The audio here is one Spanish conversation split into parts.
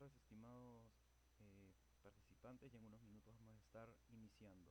tardes, estimados participantes. Ya en unos minutos vamos a estar iniciando.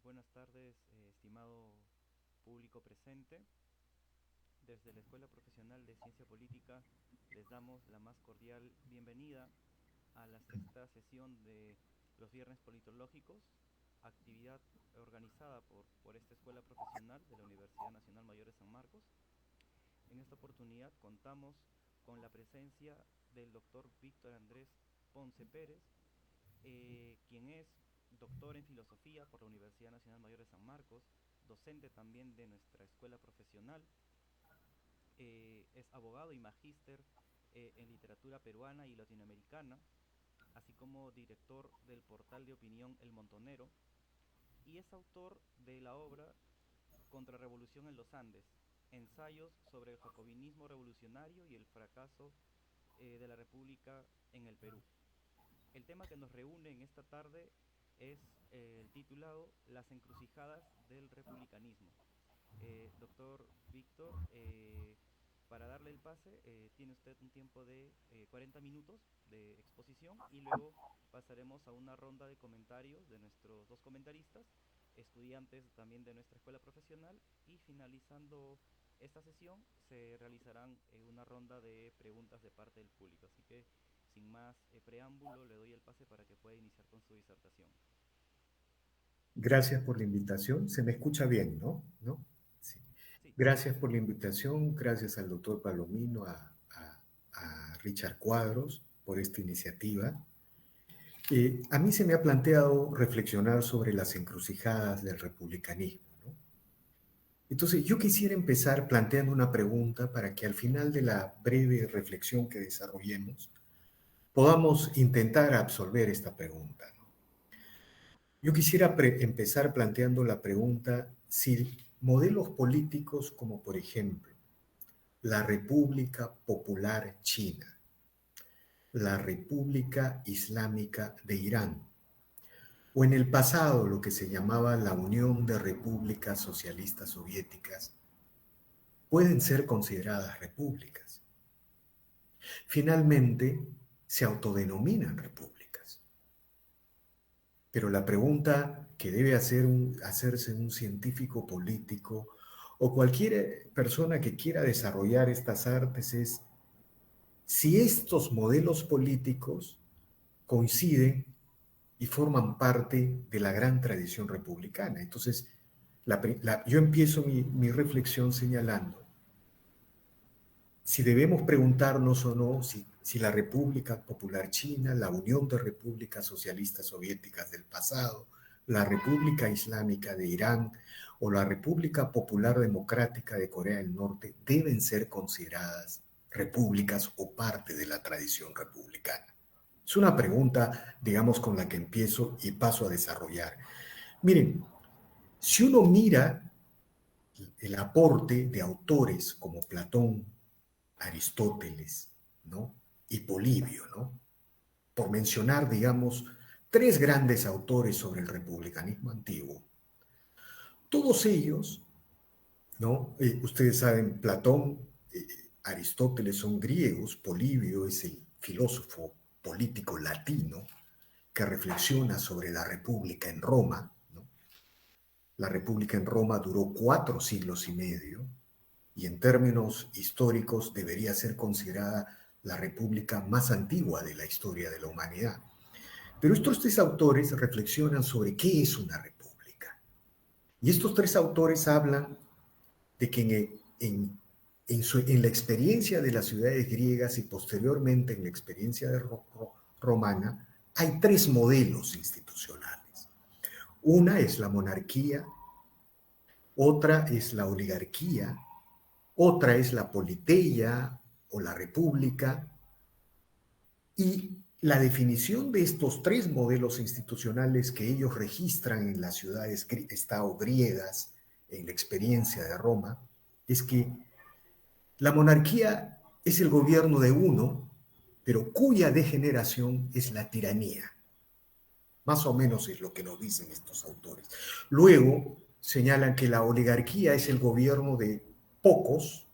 Buenas tardes, estimado público presente. Desde la Escuela Profesional de Ciencia Política les damos la más cordial bienvenida a la sexta sesión de los Viernes Politológicos, actividad organizada por esta Escuela Profesional de la Universidad Nacional Mayor de San Marcos. En esta oportunidad contamos con la presencia del doctor Víctor Andrés Ponce Pérez, quien es doctor en filosofía por la Universidad Nacional Mayor de San Marcos, docente también de nuestra escuela profesional, es abogado y magíster en literatura peruana y latinoamericana, así como director del portal de opinión El Montonero, y es autor de la obra Contrarrevolución en los Andes, ensayos sobre el jacobinismo revolucionario y el fracaso de la República en el Perú. El tema que nos reúne en esta tarde es el titulado Las encrucijadas del republicanismo. Doctor Víctor, para darle el pase, tiene usted un tiempo de 40 minutos de exposición y luego pasaremos a una ronda de comentarios de nuestros dos comentaristas, estudiantes también de nuestra escuela profesional, y finalizando esta sesión se realizarán una ronda de preguntas de parte del público. Así que sin más preámbulo, le doy el pase para que pueda iniciar con su disertación. Gracias por la invitación. Se me escucha bien, ¿no? ¿No? Sí. Sí. Gracias por la invitación. Gracias al doctor Palomino, a Richard Cuadros por esta iniciativa. A mí se me ha planteado reflexionar sobre las encrucijadas del republicanismo, ¿no? Entonces, yo quisiera empezar planteando una pregunta para que al final de la breve reflexión que desarrollemos podamos intentar absolver esta pregunta, ¿no? Yo quisiera empezar planteando la pregunta si modelos políticos como, por ejemplo, la República Popular China, la República Islámica de Irán, o en el pasado lo que se llamaba la Unión de Repúblicas Socialistas Soviéticas, pueden ser consideradas repúblicas. Finalmente, se autodenominan repúblicas. Pero la pregunta que debe hacerse un científico político o cualquier persona que quiera desarrollar estas artes es si estos modelos políticos coinciden y forman parte de la gran tradición republicana. Entonces, yo empiezo mi reflexión señalando si debemos preguntarnos o no si la República Popular China, la Unión de Repúblicas Socialistas Soviéticas del pasado, la República Islámica de Irán o la República Popular Democrática de Corea del Norte deben ser consideradas repúblicas o parte de la tradición republicana. Es una pregunta, digamos, con la que empiezo y paso a desarrollar. Miren, si uno mira el aporte de autores como Platón, Aristóteles, ¿no? Y Polibio, ¿no? Por mencionar, digamos, tres grandes autores sobre el republicanismo antiguo. Todos ellos, ¿no? Ustedes saben, Platón, Aristóteles son griegos, Polibio es el filósofo político latino que reflexiona sobre la República en Roma, ¿no? La República en Roma duró 4 siglos y medio, y en términos históricos debería ser considerada la república más antigua de la historia de la humanidad. Pero estos tres autores reflexionan sobre qué es una república. Y estos tres autores hablan de que en la experiencia de las ciudades griegas y posteriormente en la experiencia romana, hay tres modelos institucionales. Una es la monarquía, otra es la oligarquía, otra es la politeia o la república, y la definición de estos tres modelos institucionales que ellos registran en las ciudades-estado griegas, en la experiencia de Roma, es que la monarquía es el gobierno de uno, pero cuya degeneración es la tiranía. Más o menos es lo que nos dicen estos autores. Luego señalan que la oligarquía es el gobierno de pocos,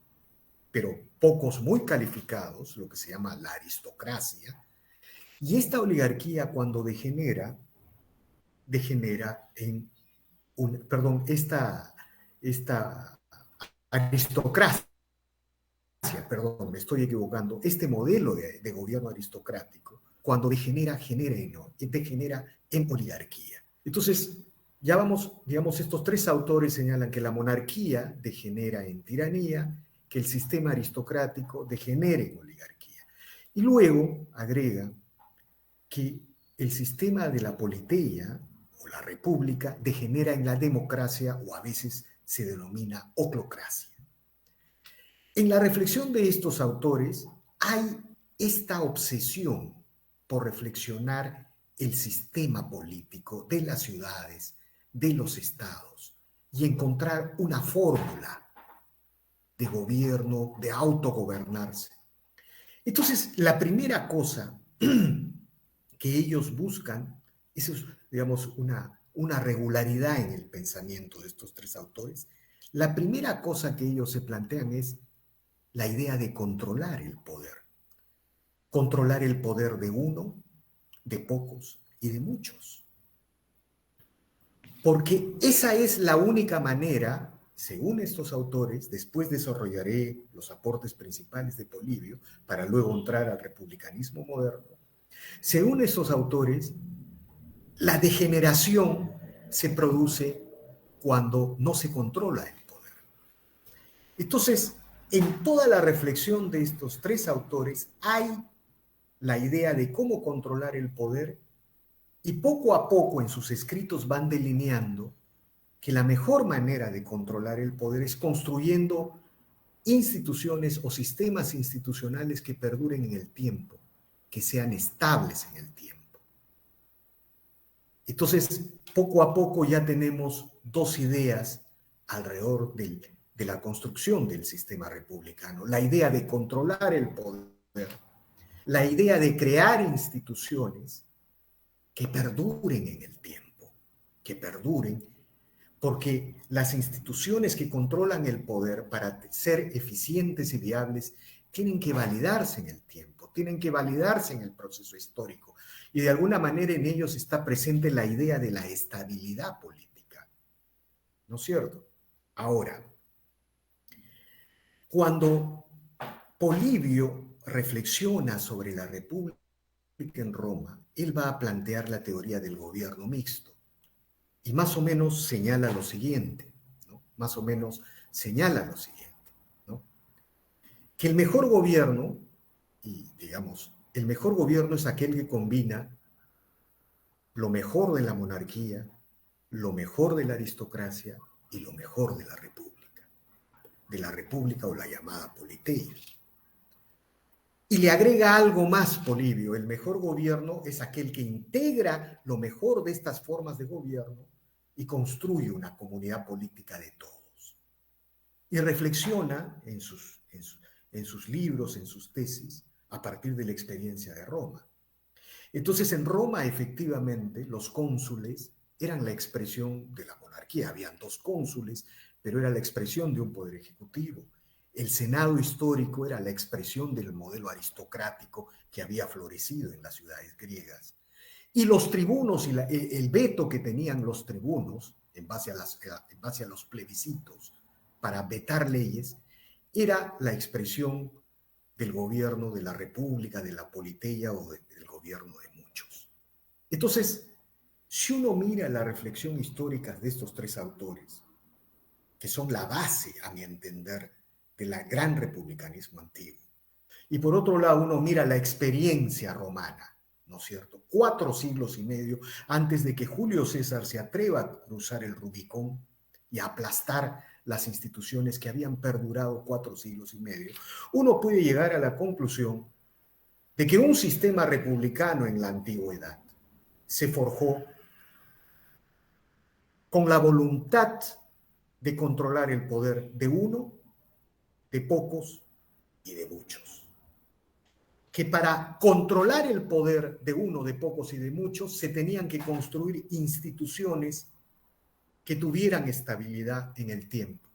pero pocos muy calificados, lo que se llama la aristocracia, y esta oligarquía cuando degenera en esta aristocracia, perdón, me estoy equivocando, este modelo de gobierno aristocrático, cuando degenera en oligarquía. Entonces, ya vamos, digamos, estos tres autores señalan que la monarquía degenera en tiranía, que el sistema aristocrático degenera en oligarquía. Y luego agrega que el sistema de la politeia o la república degenera en la democracia o a veces se denomina oclocracia. En la reflexión de estos autores hay esta obsesión por reflexionar el sistema político de las ciudades, de los estados, y encontrar una fórmula de gobierno, de autogobernarse. Entonces, la primera cosa que ellos buscan es, digamos, una regularidad en el pensamiento de estos tres autores. La primera cosa que ellos se plantean es la idea de controlar el poder de uno, de pocos y de muchos. Porque esa es la única manera, según estos autores, después desarrollaré los aportes principales de Polibio para luego entrar al republicanismo moderno. Según estos autores, la degeneración se produce cuando no se controla el poder. Entonces, en toda la reflexión de estos tres autores hay la idea de cómo controlar el poder y poco a poco en sus escritos van delineando que la mejor manera de controlar el poder es construyendo instituciones o sistemas institucionales que perduren en el tiempo, que sean estables en el tiempo. Entonces, poco a poco ya tenemos dos ideas alrededor de la construcción del sistema republicano. La idea de controlar el poder, la idea de crear instituciones que perduren en el tiempo, que perduren, porque las instituciones que controlan el poder para ser eficientes y viables tienen que validarse en el tiempo, tienen que validarse en el proceso histórico. Y de alguna manera en ellos está presente la idea de la estabilidad política. ¿No es cierto? Ahora, cuando Polibio reflexiona sobre la República en Roma, él va a plantear la teoría del gobierno mixto y más o menos señala lo siguiente, ¿no? Más o menos señala lo siguiente, ¿no? Que el mejor gobierno, y digamos, el mejor gobierno es aquel que combina lo mejor de la monarquía, lo mejor de la aristocracia y lo mejor de la república o la llamada politeia. Y le agrega algo más, Polibio: el mejor gobierno es aquel que integra lo mejor de estas formas de gobierno y construye una comunidad política de todos. Y reflexiona en sus libros, en sus tesis, a partir de la experiencia de Roma. Entonces, en Roma, efectivamente, los cónsules eran la expresión de la monarquía. Habían dos cónsules, pero era la expresión de un poder ejecutivo. El Senado histórico era la expresión del modelo aristocrático que había florecido en las ciudades griegas. Y los tribunos y el veto que tenían los tribunos en base a los plebiscitos para vetar leyes era la expresión del gobierno de la república, de la politeia o del gobierno de muchos. Entonces, si uno mira la reflexión histórica de estos tres autores, que son la base, a mi entender, del gran republicanismo antiguo, y por otro lado uno mira la experiencia romana, ¿no es cierto? 4 siglos y medio antes de que Julio César se atreva a cruzar el Rubicón y a aplastar las instituciones que habían perdurado 4 siglos y medio, uno puede llegar a la conclusión de que un sistema republicano en la antigüedad se forjó con la voluntad de controlar el poder de uno, de pocos y de muchos. Que para controlar el poder de uno, de pocos y de muchos, se tenían que construir instituciones que tuvieran estabilidad en el tiempo.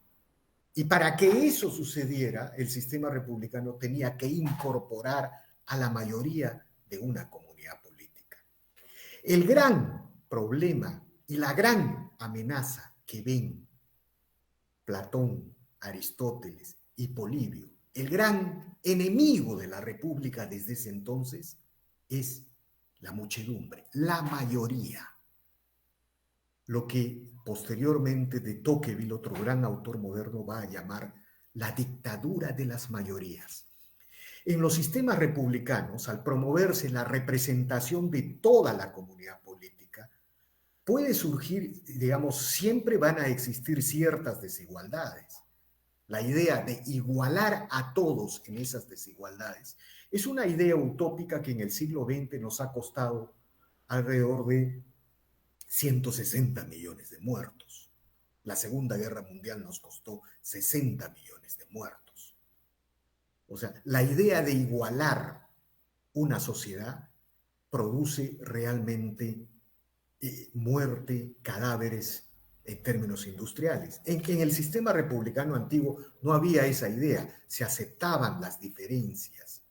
Y para que eso sucediera, el sistema republicano tenía que incorporar a la mayoría de una comunidad política. El gran problema y la gran amenaza que ven Platón, Aristóteles y Polibio, el gran enemigo de la República desde ese entonces es la muchedumbre, la mayoría. Lo que posteriormente de Tocqueville, otro gran autor moderno, va a llamar la dictadura de las mayorías. En los sistemas republicanos, al promoverse la representación de toda la comunidad política, puede surgir, digamos, siempre van a existir ciertas desigualdades. La idea de igualar a todos en esas desigualdades es una idea utópica que en el siglo XX nos ha costado alrededor de 160 millones de muertos. La Segunda Guerra Mundial nos costó 60 millones de muertos. O sea, la idea de igualar una sociedad produce realmente muerte, cadáveres en términos industriales. En el sistema republicano antiguo no había esa idea, se aceptaban las diferencias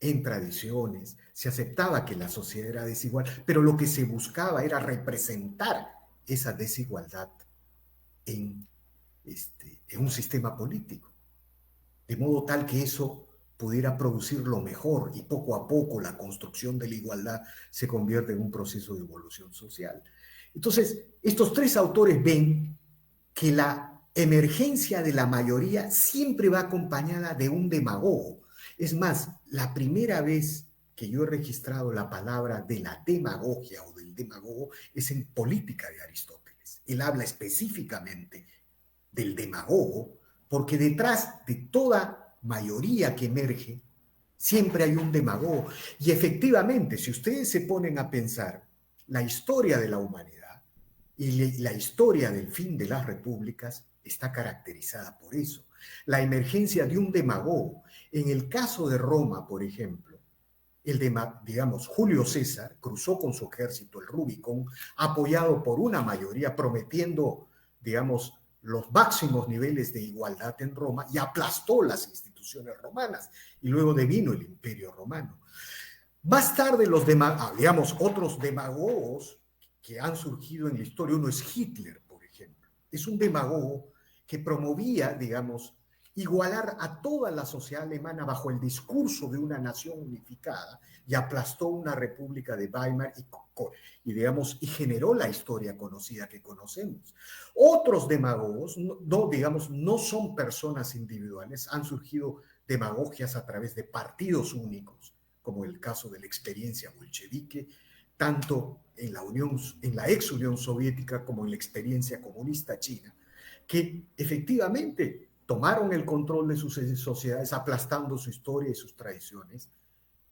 en tradiciones, se aceptaba que la sociedad era desigual, pero lo que se buscaba era representar esa desigualdad en, en un sistema político, de modo tal que eso pudiera producir lo mejor y poco a poco la construcción de la igualdad se convierte en un proceso de evolución social. Entonces, estos tres autores ven que la emergencia de la mayoría siempre va acompañada de un demagogo. Es más, la primera vez que yo he registrado la palabra de la demagogia o del demagogo es en Política de Aristóteles. Él habla específicamente del demagogo porque detrás de toda mayoría que emerge siempre hay un demagogo. Y efectivamente, si ustedes se ponen a pensar la historia de la humanidad y la historia del fin de las repúblicas está caracterizada por eso. La emergencia de un demagogo. En el caso de Roma, por ejemplo, digamos, Julio César cruzó con su ejército el Rubicón, apoyado por una mayoría, prometiendo, digamos, los máximos niveles de igualdad en Roma y aplastó las instituciones romanas. Y luego devino el Imperio Romano. Más tarde, digamos, otros demagogos que han surgido en la historia, uno es Hitler, por ejemplo. Es un demagogo que promovía, digamos, igualar a toda la sociedad alemana bajo el discurso de una nación unificada y aplastó una república de Weimar y generó la historia conocida que conocemos. Otros demagogos, digamos, no son personas individuales, han surgido demagogias a través de partidos únicos, como el caso de la experiencia bolchevique, tanto en la ex Unión Soviética como en la experiencia comunista china, que efectivamente tomaron el control de sus sociedades, aplastando su historia y sus tradiciones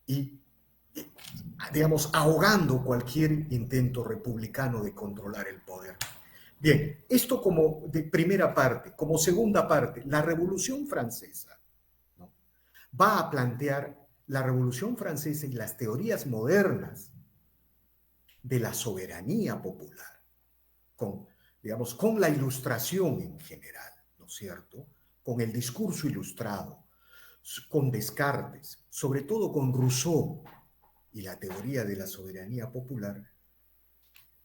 y, digamos, ahogando cualquier intento republicano de controlar el poder. Bien, esto como de primera parte. Como segunda parte, la Revolución Francesa, ¿no?, va a plantear la Revolución Francesa y las teorías modernas de la soberanía popular, digamos, con la Ilustración en general, ¿no es cierto?, con el discurso ilustrado, con Descartes, sobre todo con Rousseau y la teoría de la soberanía popular,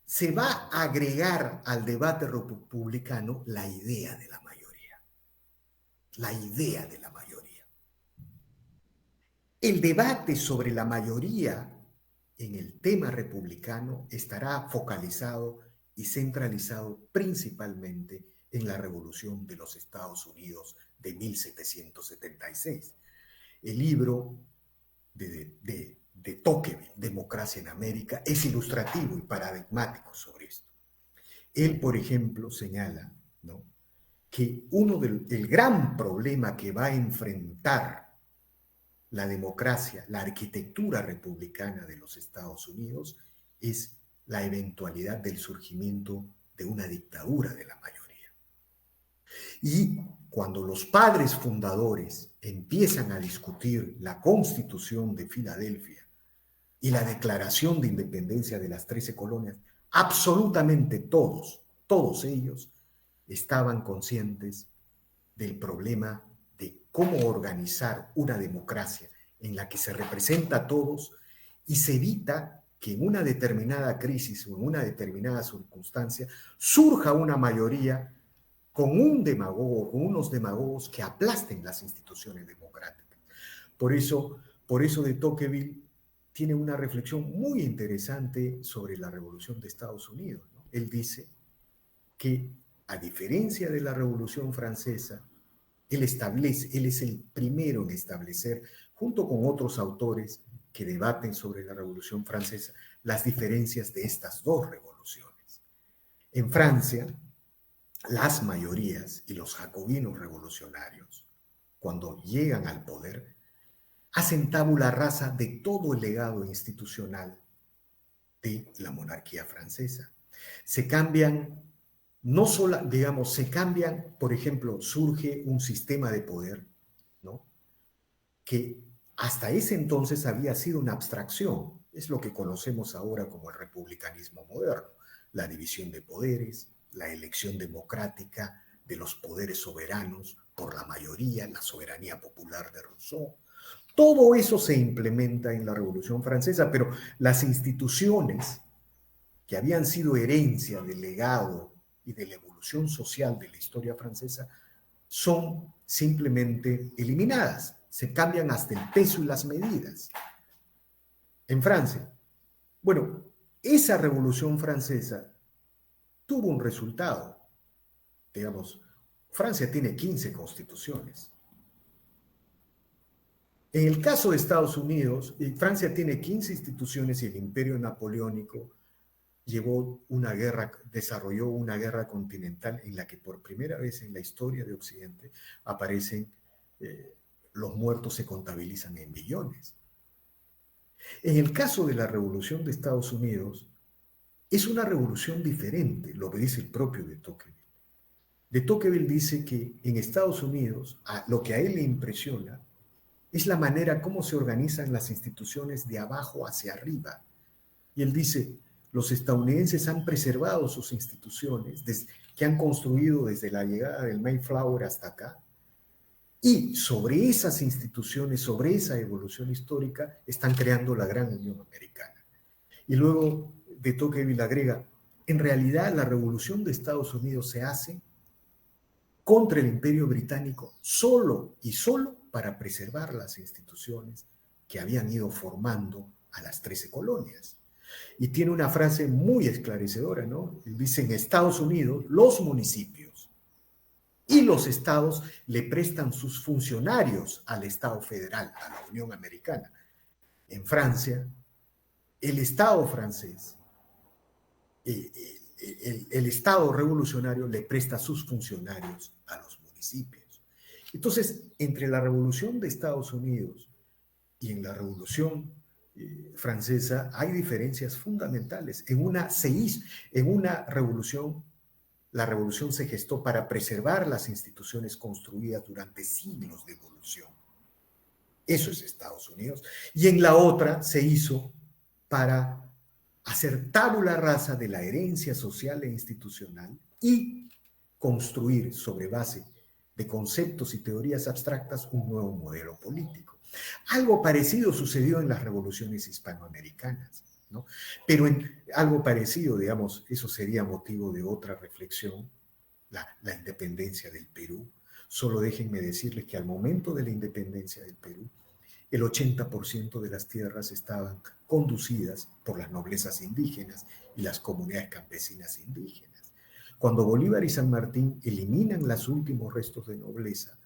se va a agregar al debate republicano la idea de la mayoría. La idea de la mayoría. El debate sobre la mayoría en el tema republicano estará focalizado y centralizado principalmente en la Revolución de los Estados Unidos de 1776. El libro de Tocqueville, Democracia en América, es ilustrativo y paradigmático sobre esto. Él, por ejemplo, señala, ¿no?, que el gran problema que va a enfrentar la democracia, la arquitectura republicana de los Estados Unidos, es la eventualidad del surgimiento de una dictadura de la mayoría. Y cuando los padres fundadores empiezan a discutir la Constitución de Filadelfia y la Declaración de Independencia de las 13 colonias, absolutamente todos ellos estaban conscientes del problema de cómo organizar una democracia en la que se representa a todos y se evita que en una determinada crisis o en una determinada circunstancia surja una mayoría con un demagogo, con unos demagogos que aplasten las instituciones democráticas. Por eso, de Tocqueville tiene una reflexión muy interesante sobre la Revolución de Estados Unidos, ¿no? Él dice que, a diferencia de la Revolución Francesa, él es el primero en establecer, junto con otros autores que debaten sobre la Revolución Francesa, las diferencias de estas dos revoluciones. En Francia, las mayorías y los jacobinos revolucionarios, cuando llegan al poder, hacen tabula rasa de todo el legado institucional de la monarquía francesa. Se cambian, no solo, digamos, se cambian, por ejemplo, surge un sistema de poder, ¿no?, que hasta ese entonces había sido una abstracción. Es lo que conocemos ahora como el republicanismo moderno, la división de poderes, la elección democrática de los poderes soberanos por la mayoría, la soberanía popular de Rousseau. Todo eso se implementa en la Revolución Francesa, pero las instituciones que habían sido herencia del legado y de la evolución social de la historia francesa son simplemente eliminadas. Se cambian hasta el peso y las medidas. En Francia, bueno, esa Revolución Francesa tuvo un resultado. Digamos, Francia tiene 15 constituciones. En el caso de Estados Unidos, Francia tiene 15 instituciones y el imperio napoleónico desarrolló una guerra continental en la que por primera vez en la historia de Occidente aparecen, los muertos se contabilizan en millones. En el caso de la Revolución de Estados Unidos, es una revolución diferente, lo que dice el propio de Tocqueville. De Tocqueville dice que en Estados Unidos, lo que a él le impresiona es la manera como se organizan las instituciones de abajo hacia arriba. Y él dice, los estadounidenses han preservado sus instituciones que han construido desde la llegada del Mayflower hasta acá, y sobre esas instituciones, sobre esa evolución histórica, están creando la gran Unión Americana. Y luego de Tocqueville agrega, en realidad la revolución de Estados Unidos se hace contra el Imperio Británico solo y solo para preservar las instituciones que habían ido formando a las 13 colonias. Y tiene una frase muy esclarecedora, ¿no? Él dice, en Estados Unidos, los municipios y los estados le prestan sus funcionarios al Estado federal, a la Unión Americana. En Francia, el Estado francés, el Estado revolucionario le presta sus funcionarios a los municipios. Entonces, entre la Revolución de Estados Unidos y en la Revolución Francesa hay diferencias fundamentales. En una revolución, la revolución se gestó para preservar las instituciones construidas durante siglos de evolución. Eso es Estados Unidos. Y en la otra se hizo para hacer tabula rasa de la herencia social e institucional y construir sobre base de conceptos y teorías abstractas un nuevo modelo político. Algo parecido sucedió en las revoluciones hispanoamericanas, ¿no? Pero en algo parecido, digamos, eso sería motivo de otra reflexión, la independencia del Perú. Solo déjenme decirles que al momento de la independencia del Perú, el 80% de las tierras estaban conducidas por las noblezas indígenas y las comunidades campesinas indígenas. Cuando Bolívar y San Martín eliminan los últimos restos de nobleza,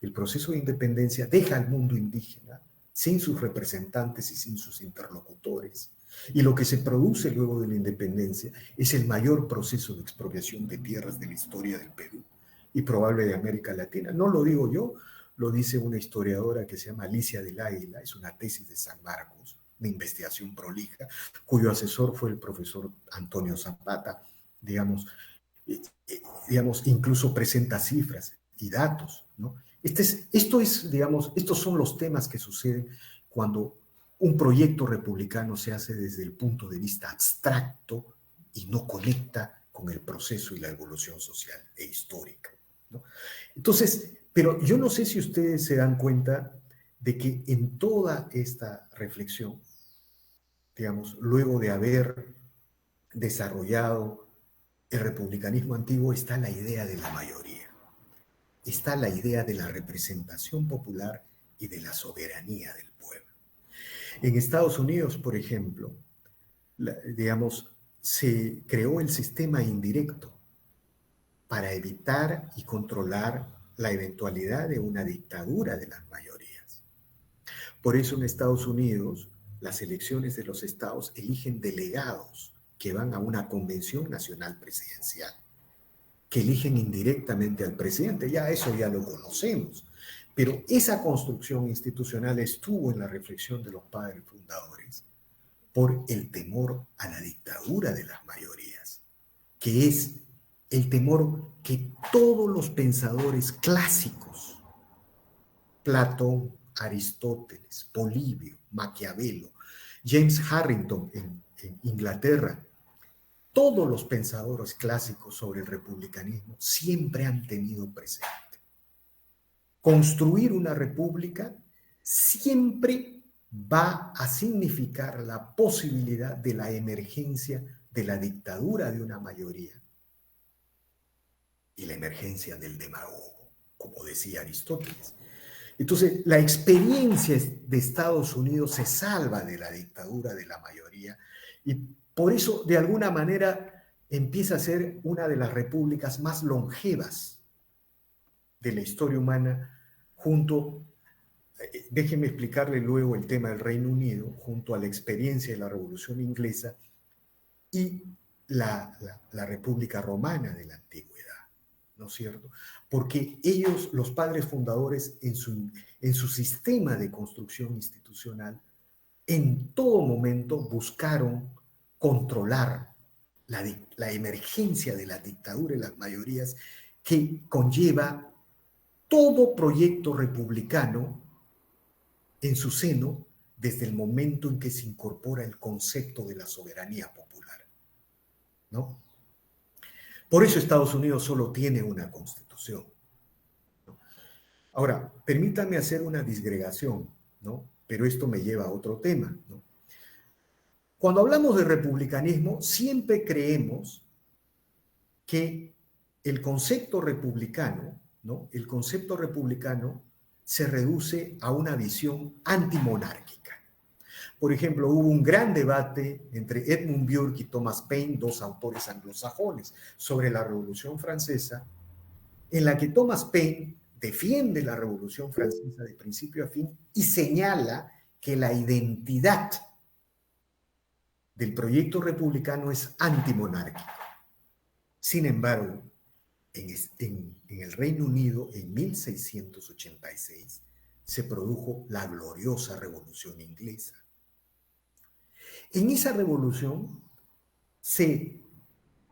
el proceso de independencia deja al mundo indígena sin sus representantes y sin sus interlocutores. Y lo que se produce luego de la independencia es el mayor proceso de expropiación de tierras de la historia del Perú y probable de América Latina. No lo digo yo, lo dice una historiadora que se llama Alicia del Águila, es una tesis de San Marcos, una investigación prolija, cuyo asesor fue el profesor Antonio Zapata, digamos, incluso presenta cifras y datos, ¿no? Estos son los temas que suceden cuando un proyecto republicano se hace desde el punto de vista abstracto y no conecta con el proceso y la evolución social e histórica, ¿no? Entonces, pero yo no sé si ustedes se dan cuenta de que en toda esta reflexión digamos, luego de haber desarrollado el republicanismo antiguo, está la idea de la mayoría, está la idea de la representación popular y de la soberanía del pueblo. En Estados Unidos, por ejemplo, digamos, se creó el sistema indirecto para evitar y controlar la eventualidad de una dictadura de las mayorías. Por eso en Estados Unidos, las elecciones de los estados eligen delegados que van a una convención nacional presidencial, que eligen indirectamente al presidente. Ya eso ya lo conocemos. Pero esa construcción institucional estuvo en la reflexión de los padres fundadores por el temor a la dictadura de las mayorías, que es el temor que todos los pensadores clásicos, Platón, Aristóteles, Polibio, Maquiavelo, James Harrington en Inglaterra, todos los pensadores clásicos sobre el republicanismo siempre han tenido presente. Construir una república siempre va a significar la posibilidad de la emergencia de la dictadura de una mayoría y la emergencia del demagogo, como decía Aristóteles. Entonces, la experiencia de Estados Unidos se salva de la dictadura de la mayoría y por eso, de alguna manera, empieza a ser una de las repúblicas más longevas de la historia humana, déjeme explicarle luego el tema del Reino Unido, junto a la experiencia de la Revolución Inglesa y la República Romana de la Antigüedad, ¿no es cierto? Porque ellos, los padres fundadores, en su sistema de construcción institucional, en todo momento buscaron controlar la emergencia de la dictadura y las mayorías que conlleva todo proyecto republicano en su seno desde el momento en que se incorpora el concepto de la soberanía popular, ¿no? Por eso Estados Unidos solo tiene una constitución, ¿no? Ahora, permítame hacer una disgregación, ¿no? Pero esto me lleva a otro tema, ¿no? Cuando hablamos de republicanismo, siempre creemos que el concepto republicano, ¿no? El concepto republicano se reduce a una visión antimonárquica. Por ejemplo, hubo un gran debate entre Edmund Burke y Thomas Paine, dos autores anglosajones, sobre la Revolución Francesa, en la que Thomas Paine defiende la Revolución Francesa de principio a fin y señala que la identidad del proyecto republicano es antimonárquico. Sin embargo, en el Reino Unido, en 1686, se produjo la gloriosa Revolución Inglesa. En esa revolución se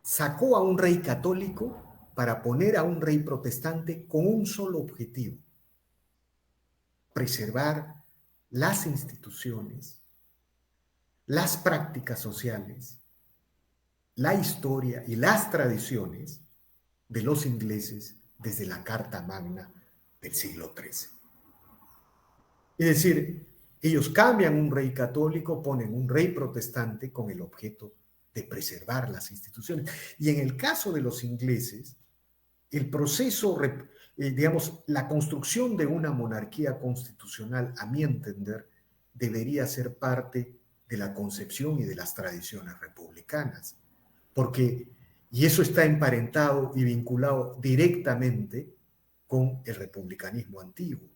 sacó a un rey católico para poner a un rey protestante con un solo objetivo: preservar las instituciones, las prácticas sociales, la historia y las tradiciones de los ingleses desde la Carta Magna del siglo XIII. Es decir, ellos cambian un rey católico, ponen un rey protestante con el objeto de preservar las instituciones. Y en el caso de los ingleses, el proceso, digamos, la construcción de una monarquía constitucional, a mi entender, debería ser parte de la concepción y de las tradiciones republicanas. Porque, y eso está emparentado y vinculado directamente con el republicanismo antiguo,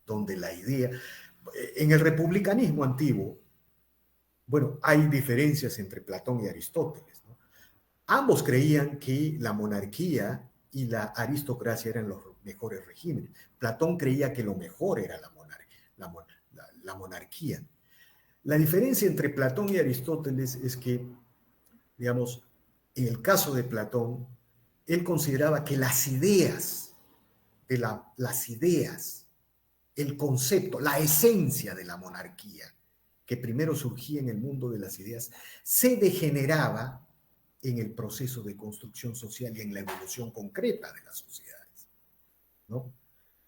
donde la idea, en el republicanismo antiguo, bueno, hay diferencias entre Platón y Aristóteles, ¿no? Ambos creían que la monarquía y la aristocracia eran los mejores regímenes. Platón creía que lo mejor era la monarquía. La diferencia entre Platón y Aristóteles es que, digamos, en el caso de Platón, él consideraba que las ideas, el concepto, la esencia de la monarquía, que primero surgía en el mundo de las ideas, se degeneraba en el proceso de construcción social y en la evolución concreta de las sociedades, ¿no?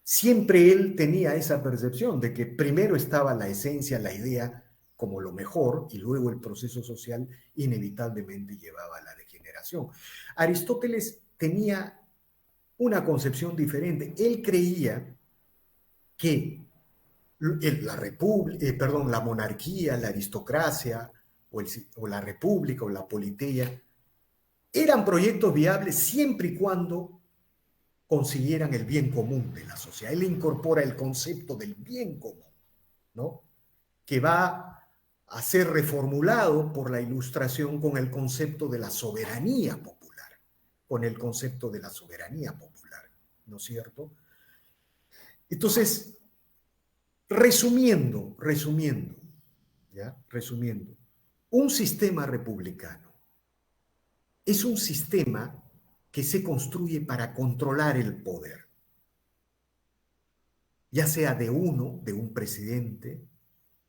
Siempre él tenía esa percepción de que primero estaba la esencia, la idea como lo mejor y luego el proceso social inevitablemente llevaba a la degeneración. Aristóteles tenía una concepción diferente. Él creía que la monarquía, la aristocracia o la república o la politeia eran proyectos viables siempre y cuando consiguieran el bien común de la sociedad. Él incorpora el concepto del bien común, ¿no? Que va a ser reformulado por la Ilustración con el concepto de la soberanía popular, ¿no es cierto? Entonces, resumiendo, un sistema republicano es un sistema que se construye para controlar el poder, ya sea de un presidente,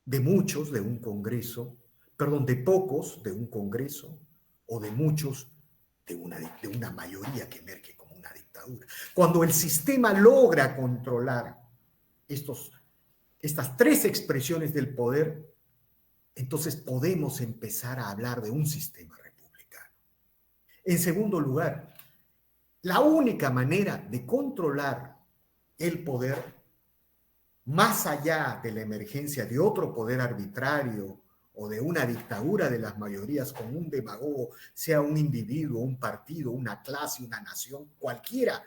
de muchos, de un congreso, de pocos, de un congreso, o de muchos, de una mayoría que emerge como una dictadura. Cuando el sistema logra controlar estas tres expresiones del poder, entonces podemos empezar a hablar de un sistema republicano. En segundo lugar, la única manera de controlar el poder, más allá de la emergencia de otro poder arbitrario o de una dictadura de las mayorías con un demagogo, sea un individuo, un partido, una clase, una nación, cualquiera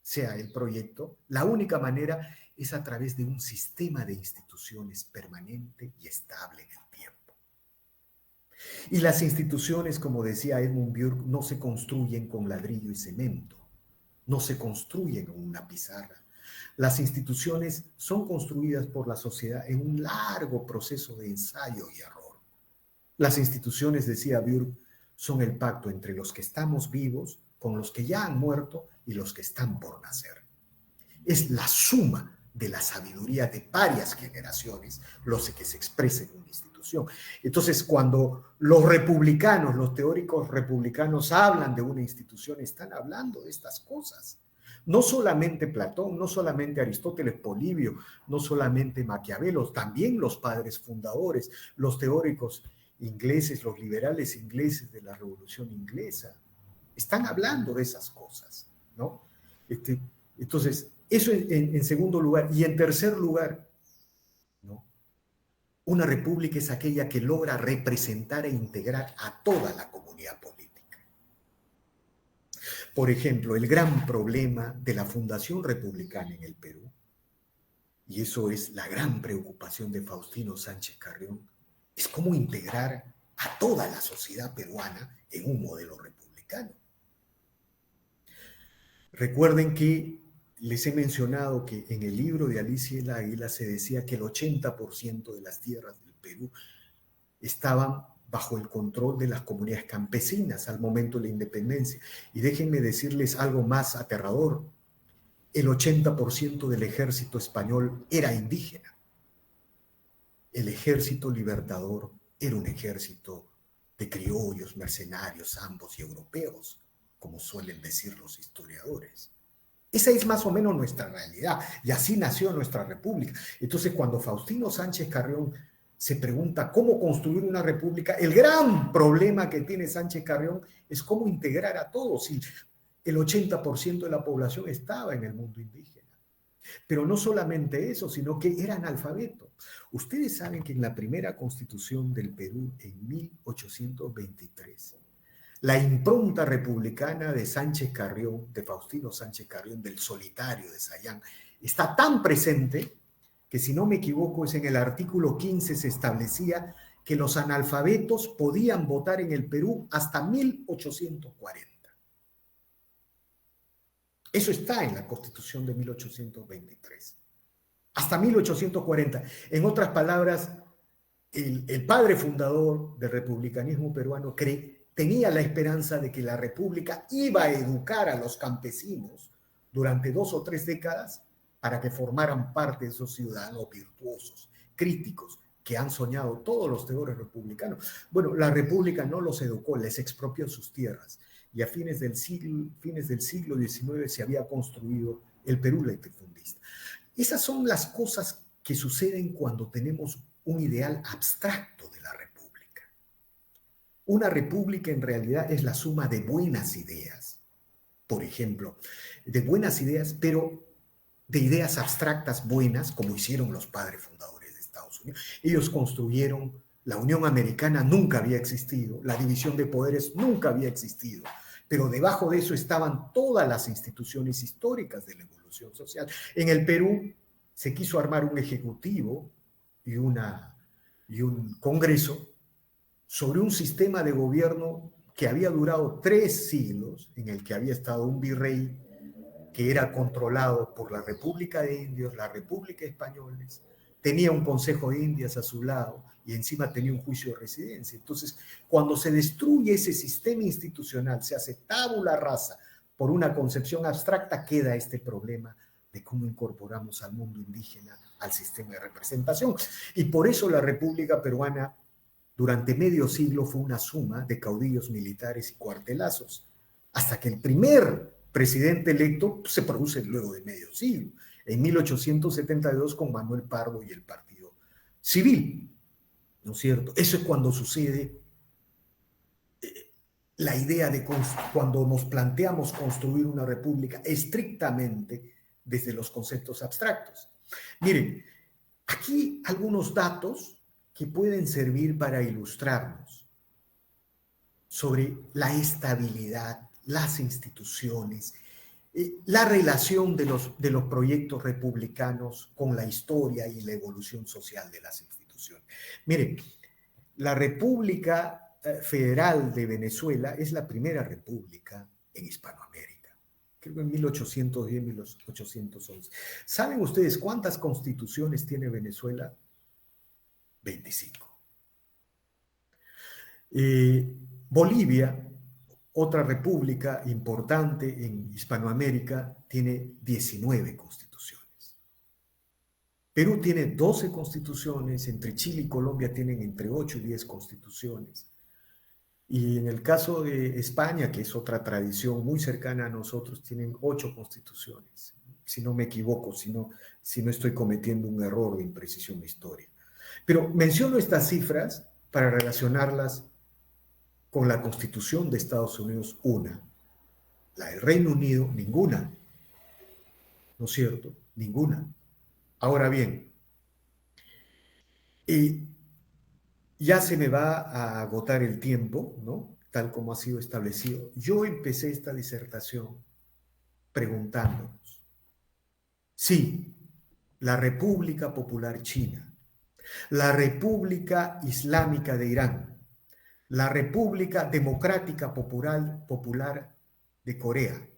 sea el proyecto, la única manera es a través de un sistema de instituciones permanente y estable en el tiempo. Y las instituciones, como decía Edmund Burke, no se construyen con ladrillo y cemento, no se construyen con una pizarra. Las instituciones son construidas por la sociedad en un largo proceso de ensayo y error. Las instituciones, decía Burke, son el pacto entre los que estamos vivos con los que ya han muerto y los que están por nacer. Es la suma de la sabiduría de varias generaciones los que se expresa en una institución. Entonces, cuando los republicanos, los teóricos republicanos hablan de una institución, están hablando de estas cosas. No solamente Platón, no solamente Aristóteles, Polibio, no solamente Maquiavelo, también los padres fundadores, los teóricos ingleses, los liberales ingleses de la Revolución Inglesa, están hablando de esas cosas, ¿no? Entonces, eso en segundo lugar. Y en tercer lugar, ¿no? Una república es aquella que logra representar e integrar a toda la comunidad política. Por ejemplo, el gran problema de la fundación republicana en el Perú, y eso es la gran preocupación de Faustino Sánchez Carrión, es cómo integrar a toda la sociedad peruana en un modelo republicano. Recuerden que les he mencionado que en el libro de Alicia el Águila se decía que el 80% de las tierras del Perú estaban bajo el control de las comunidades campesinas al momento de la independencia. Y déjenme decirles algo más aterrador. El 80% del ejército español era indígena. El ejército libertador era un ejército de criollos, mercenarios, ambos y europeos, como suelen decir los historiadores. Esa es más o menos nuestra realidad, y así nació nuestra república. Entonces, cuando Faustino Sánchez Carrión se pregunta cómo construir una república, el gran problema que tiene Sánchez Carrión es cómo integrar a todos. Y el 80% de la población estaba en el mundo indígena. Pero no solamente eso, sino que era analfabeto. Ustedes saben que en la primera constitución del Perú, en 1823, la impronta republicana de Sánchez Carrión, de Faustino Sánchez Carrión, del solitario de Sayán, está tan presente que, si no me equivoco, es en el artículo 15 se establecía que los analfabetos podían votar en el Perú hasta 1840. Eso está en la Constitución de 1823. Hasta 1840. En otras palabras, el padre fundador del republicanismo peruano tenía la esperanza de que la república iba a educar a los campesinos durante 2 o 3 décadas para que formaran parte de esos ciudadanos virtuosos, críticos, que han soñado todos los teóricos republicanos. Bueno, la república no los educó, les expropió sus tierras. Y a fines del siglo XIX se había construido el Perú latifundista. Esas son las cosas que suceden cuando tenemos un ideal abstracto de la república. Una república en realidad es la suma de buenas ideas, por ejemplo, de buenas ideas, pero de ideas abstractas buenas, como hicieron los padres fundadores de Estados Unidos. Ellos construyeron, la Unión Americana nunca había existido, la división de poderes nunca había existido, pero debajo de eso estaban todas las instituciones históricas de la evolución social. En el Perú se quiso armar un ejecutivo y un congreso sobre un sistema de gobierno que había durado 3 siglos, en el que había estado un virrey que era controlado por la República de Indios, la República Española, tenía un Consejo de Indias a su lado y encima tenía un juicio de residencia. Entonces, cuando se destruye ese sistema institucional, se hace tabula rasa por una concepción abstracta, queda este problema de cómo incorporamos al mundo indígena al sistema de representación. Y por eso la República Peruana durante medio siglo fue una suma de caudillos militares y cuartelazos, hasta que el primer presidente electo se produce luego de medio siglo, en 1872 con Manuel Pardo y el Partido Civil, ¿no es cierto? Eso es cuando sucede la idea de cuando nos planteamos construir una república estrictamente desde los conceptos abstractos. Miren, aquí algunos datos que pueden servir para ilustrarnos sobre la estabilidad, las instituciones, la relación de los proyectos republicanos con la historia y la evolución social de las instituciones. Miren, la República Federal de Venezuela es la primera república en Hispanoamérica, creo que en 1810, 1811. ¿Saben ustedes cuántas constituciones tiene Venezuela? 25. Bolivia, otra república importante en Hispanoamérica, tiene 19 constituciones. Perú tiene 12 constituciones, entre Chile y Colombia tienen entre 8 y 10 constituciones. Y en el caso de España, que es otra tradición muy cercana a nosotros, tienen 8 constituciones, si no me equivoco, si no estoy cometiendo un error de imprecisión histórica. Pero menciono estas cifras para relacionarlas con la Constitución de Estados Unidos, una. La del Reino Unido, ninguna. ¿No es cierto? Ninguna. Ahora bien, ya se me va a agotar el tiempo, ¿no? Tal como ha sido establecido. Yo empecé esta disertación preguntándonos si la República Popular China, la República Islámica de Irán, la República Democrática Popular de Corea,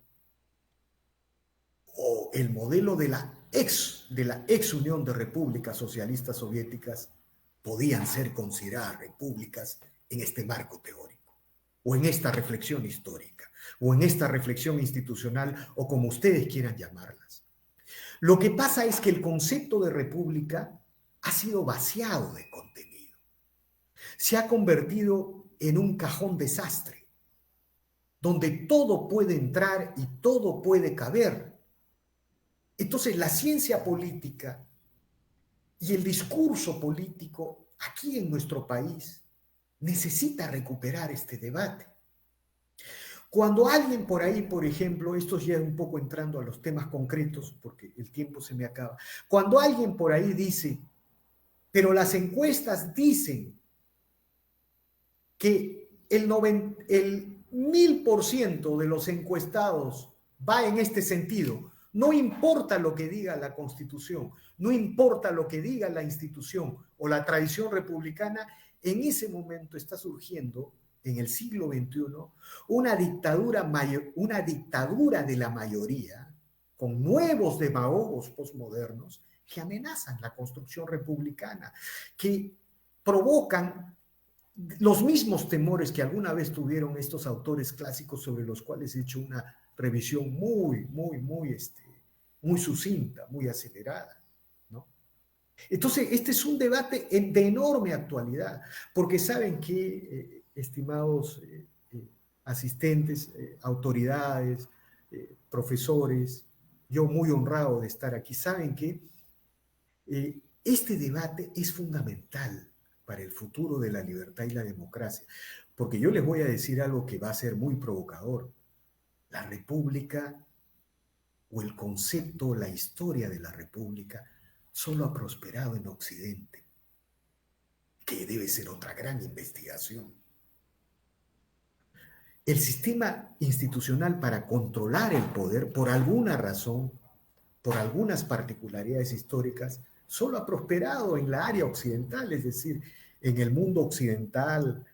o el modelo de la ex Unión de Repúblicas Socialistas Soviéticas podían ser consideradas repúblicas en este marco teórico, o en esta reflexión histórica, o en esta reflexión institucional, o como ustedes quieran llamarlas. Lo que pasa es que el concepto de república ha sido vaciado de contenido. Se ha convertido en un cajón desastre, donde todo puede entrar y todo puede caber. Entonces, la ciencia política y el discurso político aquí en nuestro país necesita recuperar este debate. Cuando alguien por ahí, por ejemplo, esto ya un poco entrando a los temas concretos, porque el tiempo se me acaba, cuando alguien por ahí dice, pero las encuestas dicen que el 1000% de los encuestados va en este sentido, no importa lo que diga la Constitución, no importa lo que diga la institución o la tradición republicana, en ese momento está surgiendo, en el siglo XXI, una dictadura de la mayoría, con nuevos demagogos postmodernos que amenazan la construcción republicana, que provocan los mismos temores que alguna vez tuvieron estos autores clásicos sobre los cuales he hecho una revisión muy sucinta, muy acelerada, ¿no? Entonces, este es un debate de enorme actualidad, porque saben que, estimados asistentes, autoridades, profesores, yo muy honrado de estar aquí, saben que Este debate es fundamental para el futuro de la libertad y la democracia, porque yo les voy a decir algo que va a ser muy provocador. La república o el concepto, la historia de la república, solo ha prosperado en Occidente, que debe ser otra gran investigación. El sistema institucional para controlar el poder, por alguna razón, por algunas particularidades históricas, solo ha prosperado en la área occidental, es decir, en el mundo occidental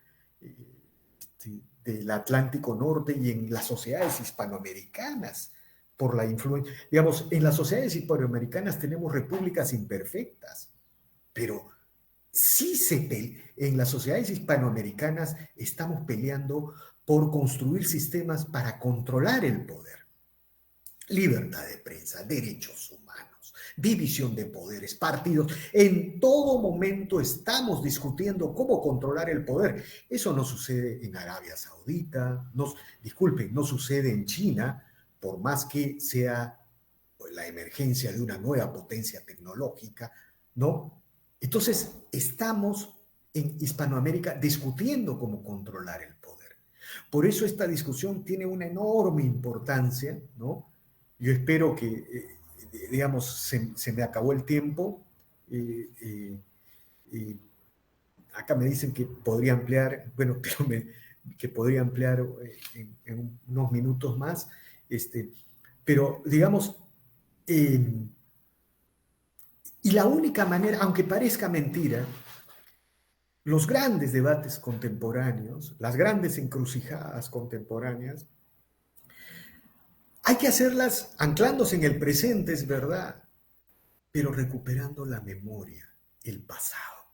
del Atlántico Norte y en las sociedades hispanoamericanas, por la influencia. Digamos, en las sociedades hispanoamericanas tenemos repúblicas imperfectas, pero sí en las sociedades hispanoamericanas estamos peleando por construir sistemas para controlar el poder. Libertad de prensa, derechos humanos, división de poderes, partidos. En todo momento estamos discutiendo cómo controlar el poder. Eso no sucede en Arabia Saudita, disculpen, no sucede en China, por más que sea la emergencia de una nueva potencia tecnológica, ¿no? Entonces, estamos en Hispanoamérica discutiendo cómo controlar el poder. Por eso esta discusión tiene una enorme importancia, ¿no? Yo espero que, digamos, se me acabó el tiempo. Acá me dicen que podría ampliar, bueno, pero que podría ampliar en unos minutos más. Pero, digamos, y la única manera, aunque parezca mentira, los grandes debates contemporáneos, las grandes encrucijadas contemporáneas, hay que hacerlas anclándose en el presente, es verdad, pero recuperando la memoria, el pasado.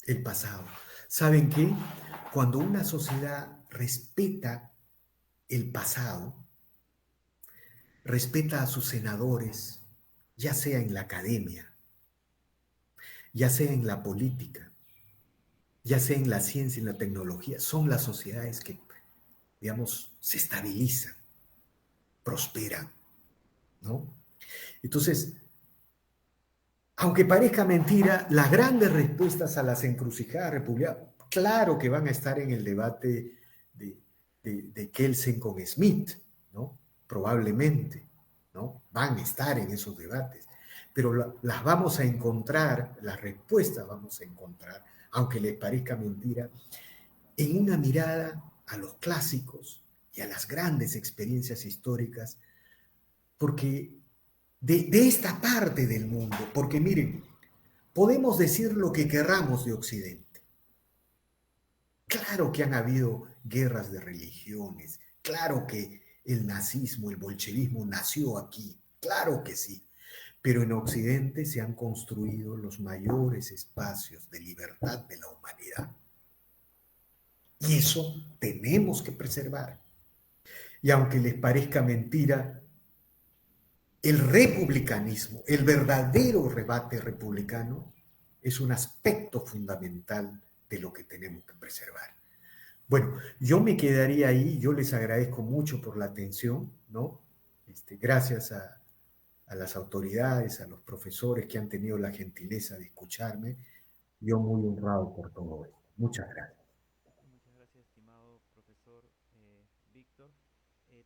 El pasado. ¿Saben qué? Cuando una sociedad respeta el pasado, respeta a sus senadores, ya sea en la academia, ya sea en la política, ya sea en la ciencia y la tecnología, son las sociedades que, digamos, se estabilizan, prosperan, ¿no? Entonces, aunque parezca mentira, las grandes respuestas a las encrucijadas republicanas, claro que van a estar en el debate de Kelsen con Smith, ¿no? Probablemente, ¿no? Van a estar en esos debates, pero las vamos a encontrar, las respuestas vamos a encontrar, aunque les parezca mentira, en una mirada a los clásicos y a las grandes experiencias históricas, porque de esta parte del mundo, porque miren, podemos decir lo que querramos de Occidente. Claro que han habido guerras de religiones, claro que el nazismo, el bolchevismo nació aquí, claro que sí, pero en Occidente se han construido los mayores espacios de libertad de la humanidad. Y eso tenemos que preservar. Y aunque les parezca mentira, el republicanismo, el verdadero rebate republicano, es un aspecto fundamental de lo que tenemos que preservar. Bueno, yo me quedaría ahí, yo les agradezco mucho por la atención, ¿no? Gracias a las autoridades, a los profesores que han tenido la gentileza de escucharme, yo muy honrado por todo esto. Muchas gracias. Muchas gracias, estimado profesor Víctor.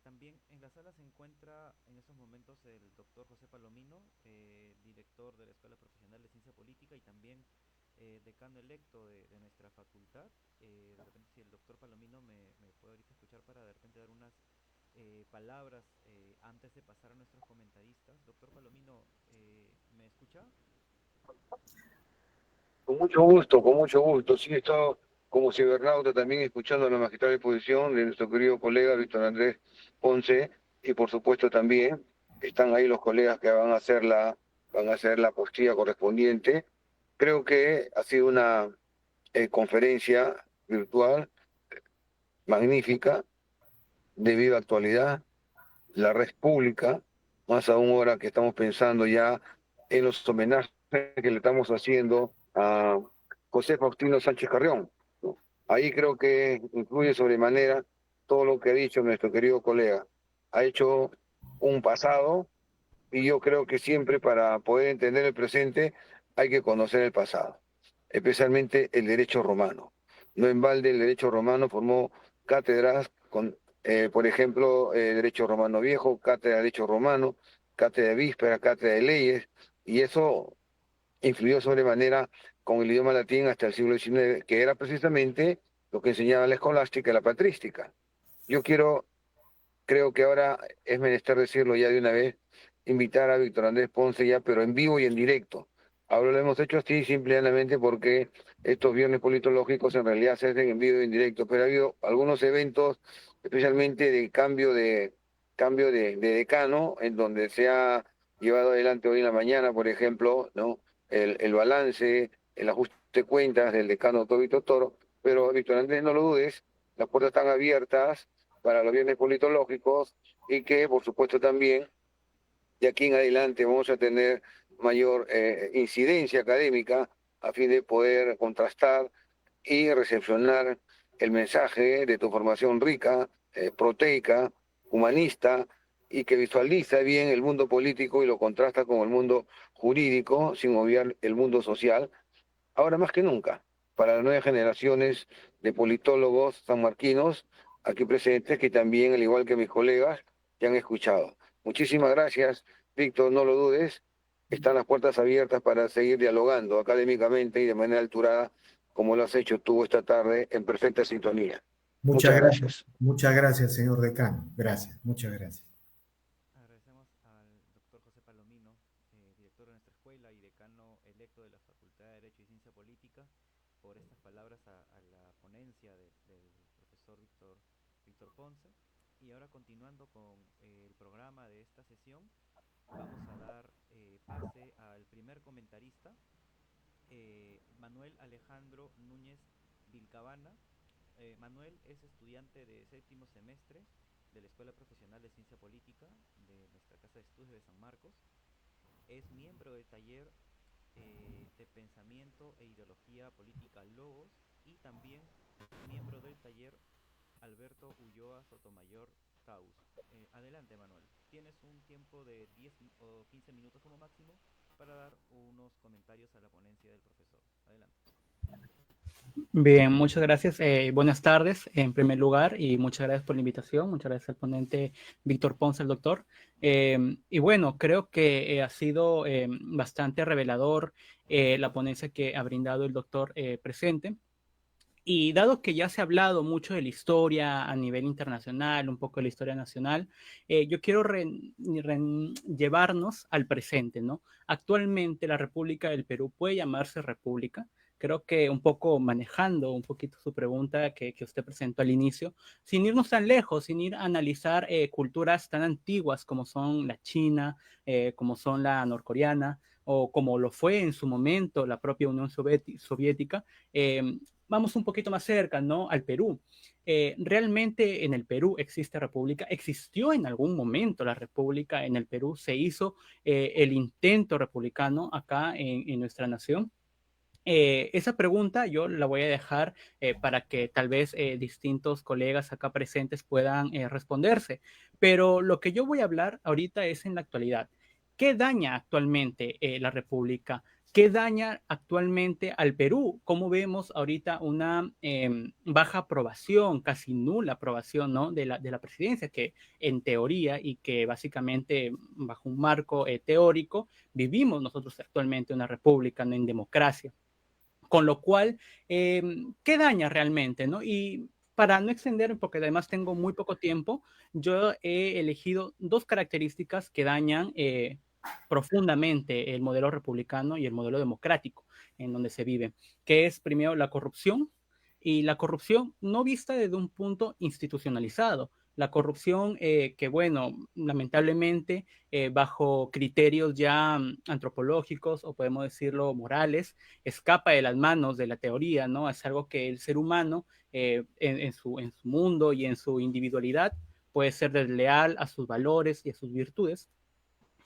También en la sala se encuentra en estos momentos el doctor José Palomino, director de la Escuela Profesional de Ciencia Política y también decano electo de nuestra facultad. De repente, si el doctor Palomino me puede ahorita escuchar para de repente dar unas palabras antes de pasar a nuestros comentaristas. Doctor Palomino, ¿me escucha? Con mucho gusto. Sí, he estado como cibernauta también escuchando la magistral exposición de nuestro querido colega Víctor Andrés Ponce y por supuesto también están ahí los colegas que van a hacer la postilla correspondiente. Creo que ha sido una conferencia virtual magnífica, de viva actualidad, la red pública, más aún ahora que estamos pensando ya en los homenajes que le estamos haciendo a José Faustino Sánchez Carrión, ¿no? Ahí creo que influye sobremanera todo lo que ha dicho nuestro querido colega. Ha hecho un pasado y yo creo que siempre para poder entender el presente hay que conocer el pasado, especialmente el derecho romano. No en balde el derecho romano formó cátedras con, por ejemplo, derecho romano viejo, cátedra de derecho romano, cátedra de víspera, cátedra de leyes, y eso influyó sobremanera con el idioma latín hasta el siglo XIX, que era precisamente lo que enseñaba la escolástica y la patrística. Yo creo que ahora es menester decirlo ya de una vez, invitar a Víctor Andrés Ponce ya, pero en vivo y en directo. Ahora lo hemos hecho así simplemente porque estos viernes politológicos en realidad se hacen en vivo y en directo, pero ha habido algunos eventos, especialmente de cambio de decano, en donde se ha llevado adelante hoy en la mañana, por ejemplo, ¿no? El balance, el ajuste de cuentas del decano Tobito Toro, pero Víctor Andrés, no lo dudes, las puertas están abiertas para los viernes politológicos y que, por supuesto, también de aquí en adelante vamos a tener mayor incidencia académica a fin de poder contrastar y recepcionar el mensaje de tu formación rica, proteica, humanista y que visualiza bien el mundo político y lo contrasta con el mundo jurídico, sin obviar el mundo social, ahora más que nunca, para las nuevas generaciones de politólogos sanmarquinos aquí presentes, que también, al igual que mis colegas, te han escuchado. Muchísimas gracias, Víctor, no lo dudes, están las puertas abiertas para seguir dialogando académicamente y de manera alturada, como lo has hecho tú esta tarde, en perfecta sintonía. Muchas gracias. Muchas gracias, señor decano. Gracias, muchas gracias. Agradecemos al doctor José Palomino, director de nuestra escuela y decano electo de la Facultad de Derecho y Ciencia Política, por estas palabras a la ponencia del profesor Víctor Ponce. Y ahora, continuando con el programa de esta sesión, vamos a dar pase al primer comentarista, Manuel Alejandro Núñez Vilcabana. Manuel es estudiante de séptimo semestre de la Escuela Profesional de Ciencia Política de nuestra Casa de Estudios de San Marcos. Es miembro del taller de Pensamiento e Ideología Política Logos y también miembro del taller Alberto Ulloa Sotomayor Taus. Adelante, Manuel. Tienes un tiempo de 10 o 15 minutos como máximo para dar unos comentarios a la ponencia del profesor. Adelante. Bien, muchas gracias. Buenas tardes, en primer lugar, y muchas gracias por la invitación. Muchas gracias al ponente Víctor Ponce, el doctor. Y bueno, creo que ha sido bastante revelador la ponencia que ha brindado el doctor presente. Y dado que ya se ha hablado mucho de la historia a nivel internacional, un poco de la historia nacional, yo quiero llevarnos al presente, ¿no? Actualmente la República del Perú puede llamarse república. Creo que un poco manejando un poquito su pregunta que usted presentó al inicio, sin irnos tan lejos, sin ir a analizar culturas tan antiguas como son la China, como son la norcoreana, o como lo fue en su momento la propia Unión Soviética, vamos un poquito más cerca, ¿no? Al Perú. Realmente en el Perú existe república, existió en algún momento la república en el Perú, se hizo el intento republicano acá en nuestra nación. Esa pregunta yo la voy a dejar para que tal vez distintos colegas acá presentes puedan responderse. Pero lo que yo voy a hablar ahorita es en la actualidad. ¿Qué daña actualmente la República? ¿Qué daña actualmente al Perú? ¿Cómo vemos ahorita una baja aprobación, casi nula aprobación, ¿no? de la presidencia, que en teoría y que básicamente bajo un marco teórico vivimos nosotros actualmente una república, ¿no? En democracia? Con lo cual, ¿qué daña realmente, no? Y para no extender, porque además tengo muy poco tiempo, yo he elegido dos características que dañan profundamente el modelo republicano y el modelo democrático en donde se vive, que es primero la corrupción, y la corrupción no vista desde un punto institucionalizado. La corrupción que, bueno, lamentablemente, bajo criterios ya antropológicos o podemos decirlo morales, escapa de las manos de la teoría, ¿no? Es algo que el ser humano en su mundo y en su individualidad puede ser desleal a sus valores y a sus virtudes,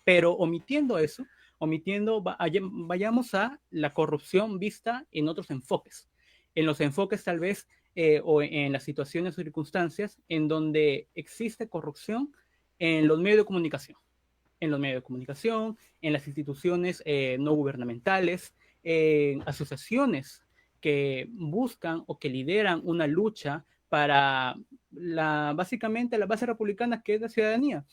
pero omitiendo eso, vayamos a la corrupción vista en otros enfoques, en los enfoques tal vez o en las situaciones o circunstancias en donde existe corrupción en los medios de comunicación. en los medios de comunicación, en las instituciones no gubernamentales, en asociaciones que buscan o que lideran una lucha para básicamente la base republicana, que es la ciudadanía,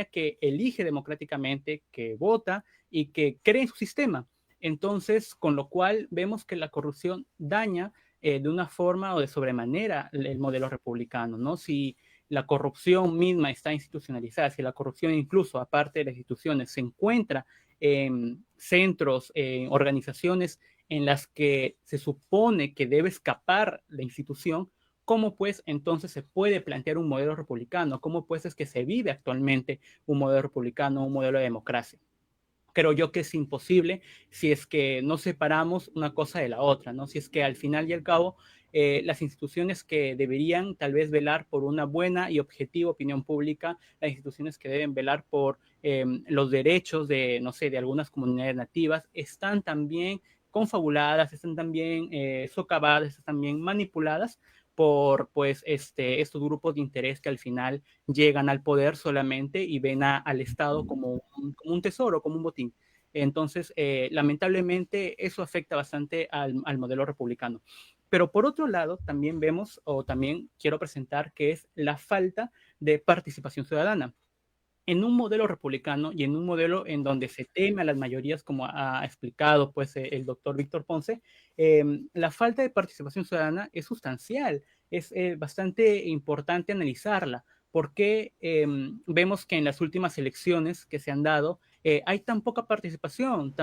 que elige democráticamente, que vota y que cree en su sistema. Entonces, con lo cual vemos que la corrupción daña de una forma o de sobremanera el modelo republicano, ¿no? Si la corrupción misma está institucionalizada, si la corrupción incluso, aparte de las instituciones, se encuentra en centros, en organizaciones en las que se supone que debe escapar la institución, ¿cómo pues entonces se puede plantear un modelo republicano? ¿Cómo pues es que se vive actualmente un modelo republicano, un modelo de democracia? Creo yo que es imposible si es que no separamos una cosa de la otra, ¿no? Si es que al final y al cabo las instituciones que deberían tal vez velar por una buena y objetiva opinión pública, las instituciones que deben velar por los derechos de, no sé, de algunas comunidades nativas, están también confabuladas, están también socavadas, están también manipuladas por pues estos grupos de interés que al final llegan al poder solamente y ven al Estado como un tesoro, como un botín. Entonces, lamentablemente, eso afecta bastante al modelo republicano. Pero por otro lado, también vemos, o también quiero presentar, que es la falta de participación ciudadana. En un modelo republicano y en un modelo en donde se teme a las mayorías, como ha explicado pues, el doctor Víctor Ponce, la falta de participación ciudadana es sustancial, es bastante importante analizarla, porque vemos que en las últimas elecciones que se han dado hay tan poca participación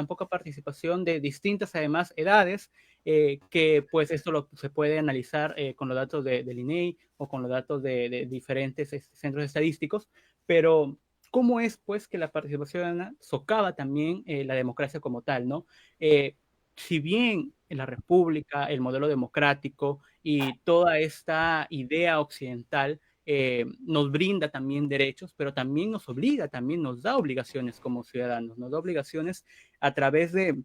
de distintas además edades, que pues esto se puede analizar con los datos del INEI o con los datos de diferentes centros estadísticos, pero cómo es pues que la participación ciudadana socava también la democracia como tal, ¿no? Si bien en la República, el modelo democrático y toda esta idea occidental nos brinda también derechos, pero también nos obliga, también nos da obligaciones como ciudadanos, nos da obligaciones a través de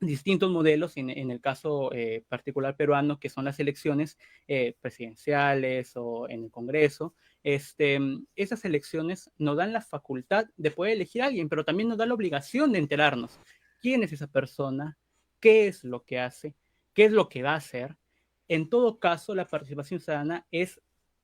distintos modelos, en el caso particular peruano, que son las elecciones presidenciales o en el Congreso. Esas elecciones nos dan la facultad de poder elegir a alguien, pero también nos da la obligación de enterarnos quién es esa persona, qué es lo que hace, qué es lo que va a hacer. En todo caso, la participación ciudadana es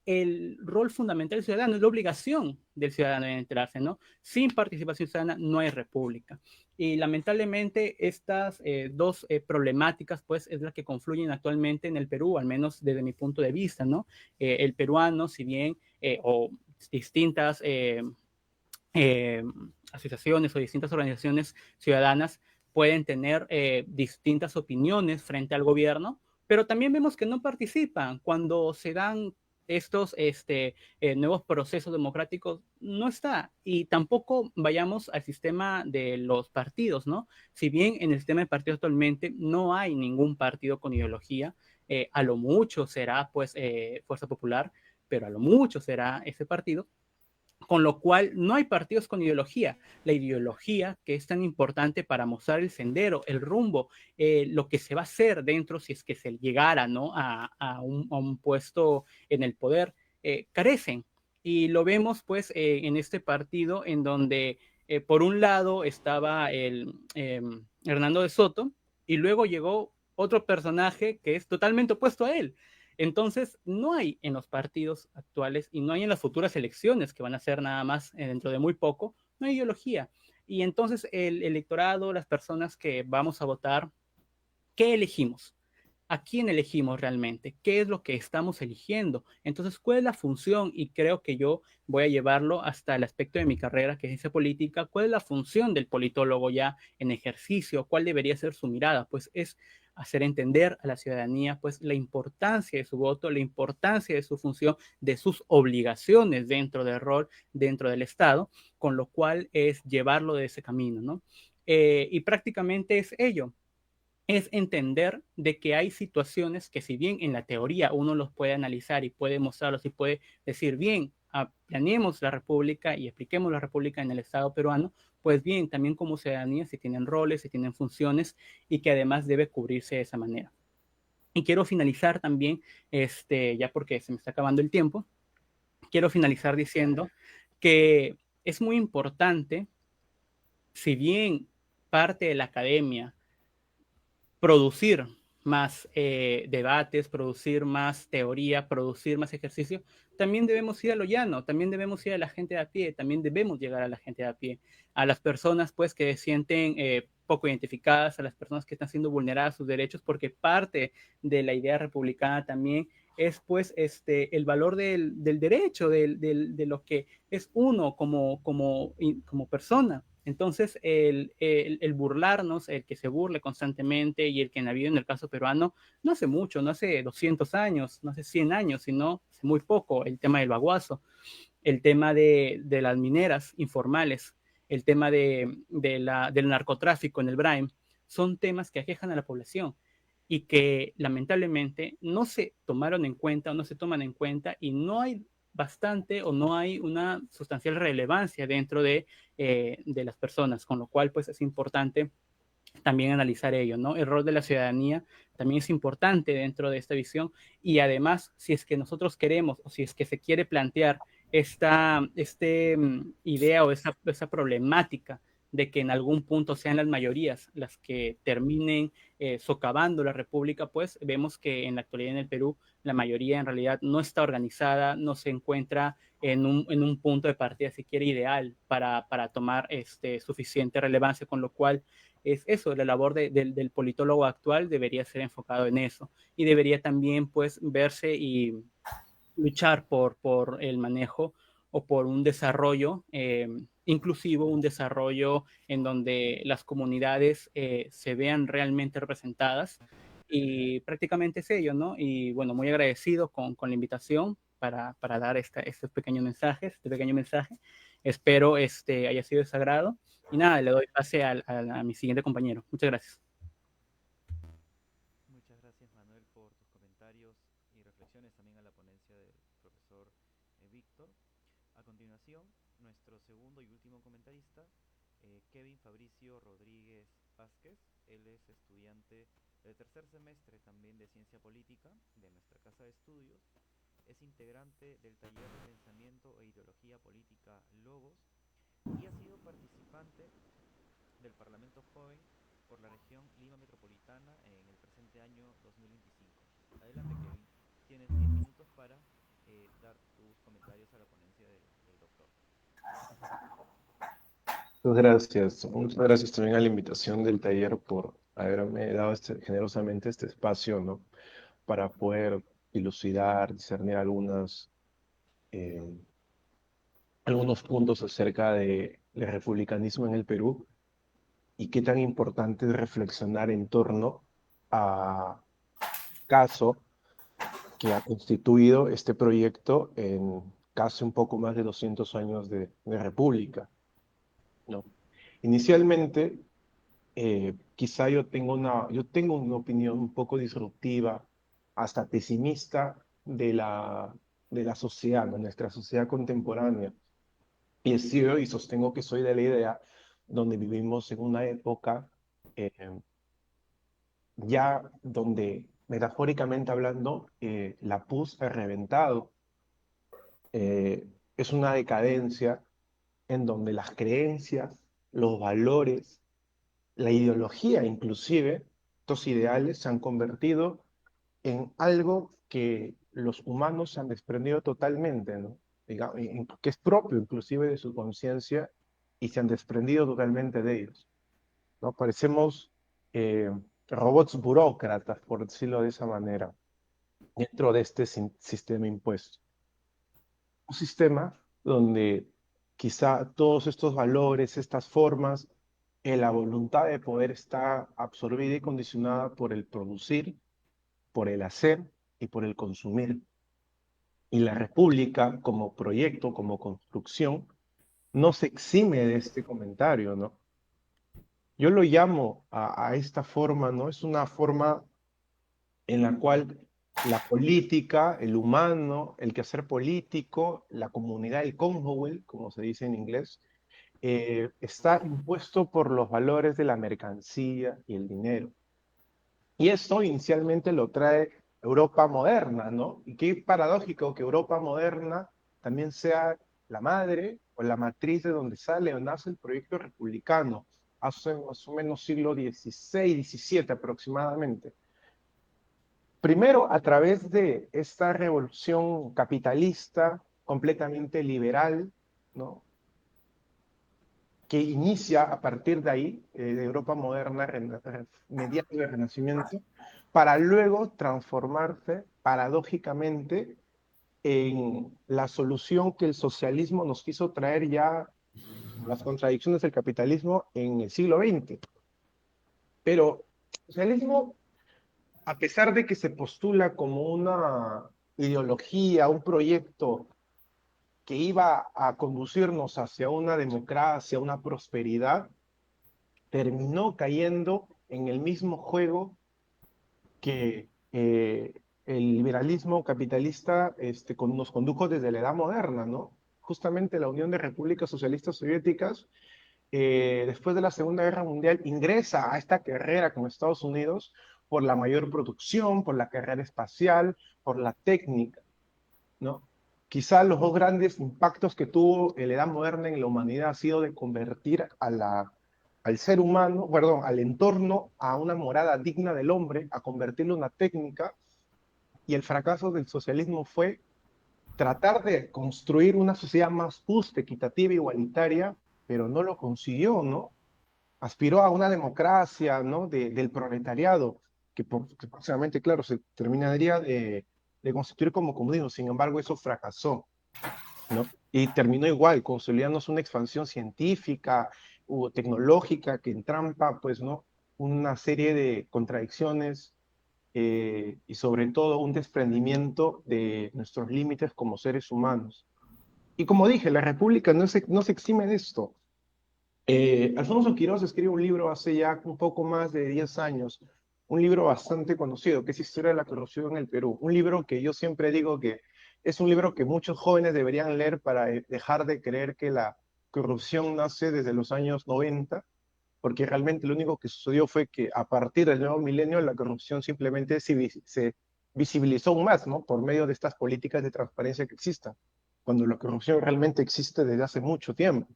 el rol fundamental del ciudadano, es la obligación del ciudadano de enterarse, ¿no? Sin participación ciudadana no hay república. Y lamentablemente estas dos problemáticas, pues, es la que confluyen actualmente en el Perú, al menos desde mi punto de vista, ¿no? El peruano, si bien, o distintas asociaciones o distintas organizaciones ciudadanas pueden tener distintas opiniones frente al gobierno, pero también vemos que no participan cuando se dan estos nuevos procesos democráticos, no está. Y tampoco vayamos al sistema de los partidos, ¿no? Si bien en el sistema de partidos actualmente no hay ningún partido con ideología, a lo mucho será pues Fuerza Popular, pero a lo mucho será ese partido, con lo cual no hay partidos con ideología. La ideología, que es tan importante para mostrar el sendero, el rumbo, lo que se va a hacer dentro si es que se llegara, ¿no? a un puesto en el poder, carecen. Y lo vemos pues en este partido en donde por un lado estaba Hernando de Soto y luego llegó otro personaje que es totalmente opuesto a él. Entonces, no hay en los partidos actuales y no hay en las futuras elecciones, que van a ser nada más dentro de muy poco, no hay ideología. Y entonces el electorado, las personas que vamos a votar, ¿qué elegimos? ¿A quién elegimos realmente? ¿Qué es lo que estamos eligiendo? Entonces, ¿cuál es la función? Y creo que yo voy a llevarlo hasta el aspecto de mi carrera, que es ciencia política. ¿Cuál es la función del politólogo ya en ejercicio? ¿Cuál debería ser su mirada? Pues es hacer entender a la ciudadanía pues la importancia de su voto, la importancia de su función, de sus obligaciones dentro del rol, dentro del Estado, con lo cual es llevarlo de ese camino, ¿no? Y prácticamente es ello, es entender de que hay situaciones que si bien en la teoría uno los puede analizar y puede mostrarlos y puede decir, bien, planeemos la república y expliquemos la república en el Estado peruano, pues bien, también como ciudadanía se tienen roles, se tienen funciones y que además debe cubrirse de esa manera. Y quiero finalizar también, ya porque se me está acabando el tiempo, quiero finalizar diciendo que es muy importante, si bien parte de la academia producir más debates, producir más teoría, producir más ejercicio, también debemos ir a lo llano, también debemos ir a la gente de a pie, también debemos llegar a la gente de a pie, a las personas pues que se sienten poco identificadas, a las personas que están siendo vulneradas sus derechos, porque parte de la idea republicana también es pues el valor del derecho, de lo que es uno como persona. Entonces, el burlarnos, el que se burle constantemente y el que en la vida, en el caso peruano, no hace mucho, no hace 200 años, no hace 100 años, sino hace muy poco, el tema del baguazo, el tema de las mineras informales, el tema del narcotráfico en el Brain, son temas que aquejan a la población y que lamentablemente no se tomaron en cuenta o no se toman en cuenta y no hay bastante o no hay una sustancial relevancia dentro de las personas, con lo cual pues es importante también analizar ello, ¿no? El rol de la ciudadanía también es importante dentro de esta visión y además si es que nosotros queremos o si es que se quiere plantear esta idea o esa problemática de que en algún punto sean las mayorías las que terminen socavando la república, pues vemos que en la actualidad en el Perú la mayoría en realidad no está organizada, no se encuentra en un punto de partida siquiera ideal para tomar suficiente relevancia, con lo cual es eso, la labor del politólogo actual debería ser enfocado en eso y debería también pues verse y luchar por el manejo o por un desarrollo inclusivo, un desarrollo en donde las comunidades se vean realmente representadas y prácticamente es ello, ¿no? Y bueno, muy agradecido con la invitación para dar este pequeño mensaje, Espero haya sido de su agrado. Y nada, le doy pase a mi siguiente compañero. Muchas gracias. Muchas gracias, Manuel, por tus comentarios y reflexiones, también a la ponencia del profesor Víctor. A continuación, nuestro segundo y último comentarista, Kevin Fabricio Rodríguez Vázquez. Él es estudiante del tercer semestre también de Ciencia Política de nuestra casa de estudios. Es integrante del taller de Pensamiento e Ideología Política Logos y ha sido participante del Parlamento Joven por la región Lima Metropolitana en el presente año 2025. Adelante, Kevin. Tienes 10 minutos para dar tus comentarios a la ponencia del doctor. Muchas gracias también a la invitación del taller por haberme dado generosamente este espacio, ¿no? Para poder dilucidar, discernir eh, algunos puntos acerca del republicanismo en el Perú y qué tan importante es reflexionar en torno a caso que ha constituido este proyecto en casi un poco más de 200 años de república, ¿no? Inicialmente, quizá yo tengo una opinión un poco disruptiva, hasta pesimista de la sociedad, de nuestra sociedad contemporánea. Y y sostengo que soy de la idea donde vivimos en una época eh, ya donde, metafóricamente hablando, la pus ha reventado. Es una decadencia en donde las creencias, los valores, la ideología inclusive, estos ideales se han convertido en algo que los humanos se han desprendido totalmente, ¿no? Digamos, que es propio inclusive de su conciencia y se han desprendido totalmente de ellos, ¿no? Parecemos eh, robots burócratas, por decirlo de esa manera, dentro de este sistema impuesto. Un sistema donde quizá todos estos valores, estas formas, la voluntad de poder está absorbida y condicionada por el producir, por el hacer y por el consumir. Y la República como proyecto, como construcción, no se exime de este comentario, ¿no? Yo lo llamo a esta forma, ¿no? Es una forma en la cual la política, el humano, el quehacer político, la comunidad, el Commonwealth, como se dice en inglés, está impuesto por los valores de la mercancía y el dinero. Y esto inicialmente lo trae Europa moderna, ¿no? Y qué paradójico que Europa moderna también sea la madre o la matriz de donde sale o nace el proyecto republicano, hace más o menos siglo XVI, XVII aproximadamente. Primero, a través de esta revolución capitalista, completamente liberal, ¿no? Que inicia a partir de ahí, de Europa moderna, mediados del Renacimiento, para luego transformarse paradójicamente en la solución que el socialismo nos quiso traer ya, las contradicciones del capitalismo en el siglo XX. Pero el socialismo, a pesar de que se postula como una ideología, un proyecto que iba a conducirnos hacia una democracia, una prosperidad, terminó cayendo en el mismo juego que el liberalismo capitalista nos condujo desde la Edad Moderna, ¿no? Justamente la Unión de Repúblicas Socialistas Soviéticas, después de la Segunda Guerra Mundial, ingresa a esta carrera con Estados Unidos por la mayor producción, por la carrera espacial, por la técnica, ¿no? Quizá los dos grandes impactos que tuvo la Edad Moderna en la humanidad ha sido de convertir al ser humano, perdón, al entorno a una morada digna del hombre, a convertirlo en una técnica, y el fracaso del socialismo fue tratar de construir una sociedad más justa, equitativa, igualitaria, pero no lo consiguió, ¿no? Aspiró a una democracia, ¿no? Del proletariado, que próximamente, claro, se terminaría de constituir como comunismo. Sin embargo, eso fracasó, ¿no? Y terminó igual, consolidándose una expansión científica o tecnológica que entrampa, pues, ¿no? Una serie de contradicciones y sobre todo un desprendimiento de nuestros límites como seres humanos. Y como dije, la República no se exime de esto. Alfonso Quirós escribe un libro hace ya un poco más de 10 años, un libro bastante conocido, que es Historia de la Corrupción en el Perú. Un libro que yo siempre digo que es un libro que muchos jóvenes deberían leer para dejar de creer que la corrupción nace desde los años 90, porque realmente lo único que sucedió fue que a partir del nuevo milenio la corrupción simplemente se visibilizó aún más, ¿no? Por medio de estas políticas de transparencia que existan, cuando la corrupción realmente existe desde hace mucho tiempo.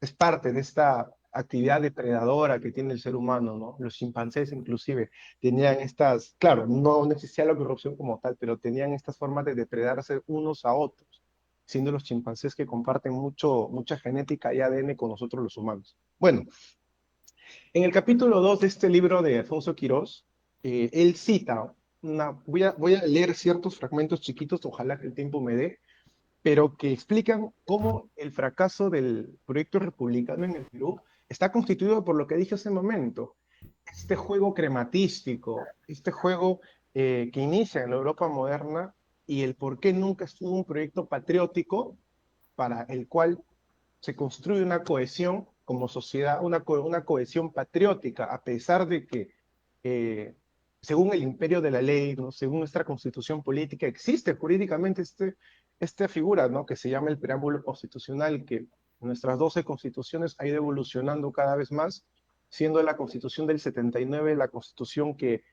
Es parte de esta actividad depredadora que tiene el ser humano, ¿no? Los chimpancés inclusive tenían estas, claro, no existía la corrupción como tal, pero tenían estas formas de depredarse unos a otros, siendo los chimpancés que comparten mucha genética y ADN con nosotros los humanos. Bueno, en el capítulo 2 de este libro de Alfonso Quirós, él cita, voy a leer ciertos fragmentos chiquitos, ojalá que el tiempo me dé, pero que explican cómo el fracaso del proyecto republicano en el Perú está constituido por lo que dije hace un momento, este juego crematístico, este juego que inicia en la Europa moderna y el por qué nunca estuvo un proyecto patriótico para el cual se construye una cohesión como sociedad, una cohesión patriótica, a pesar de que según el imperio de la ley, ¿no? Según nuestra constitución política, existe jurídicamente esta figura, ¿no? Que se llama el preámbulo constitucional, que nuestras 12 constituciones ha ido evolucionando cada vez más, siendo la constitución del 79 la constitución que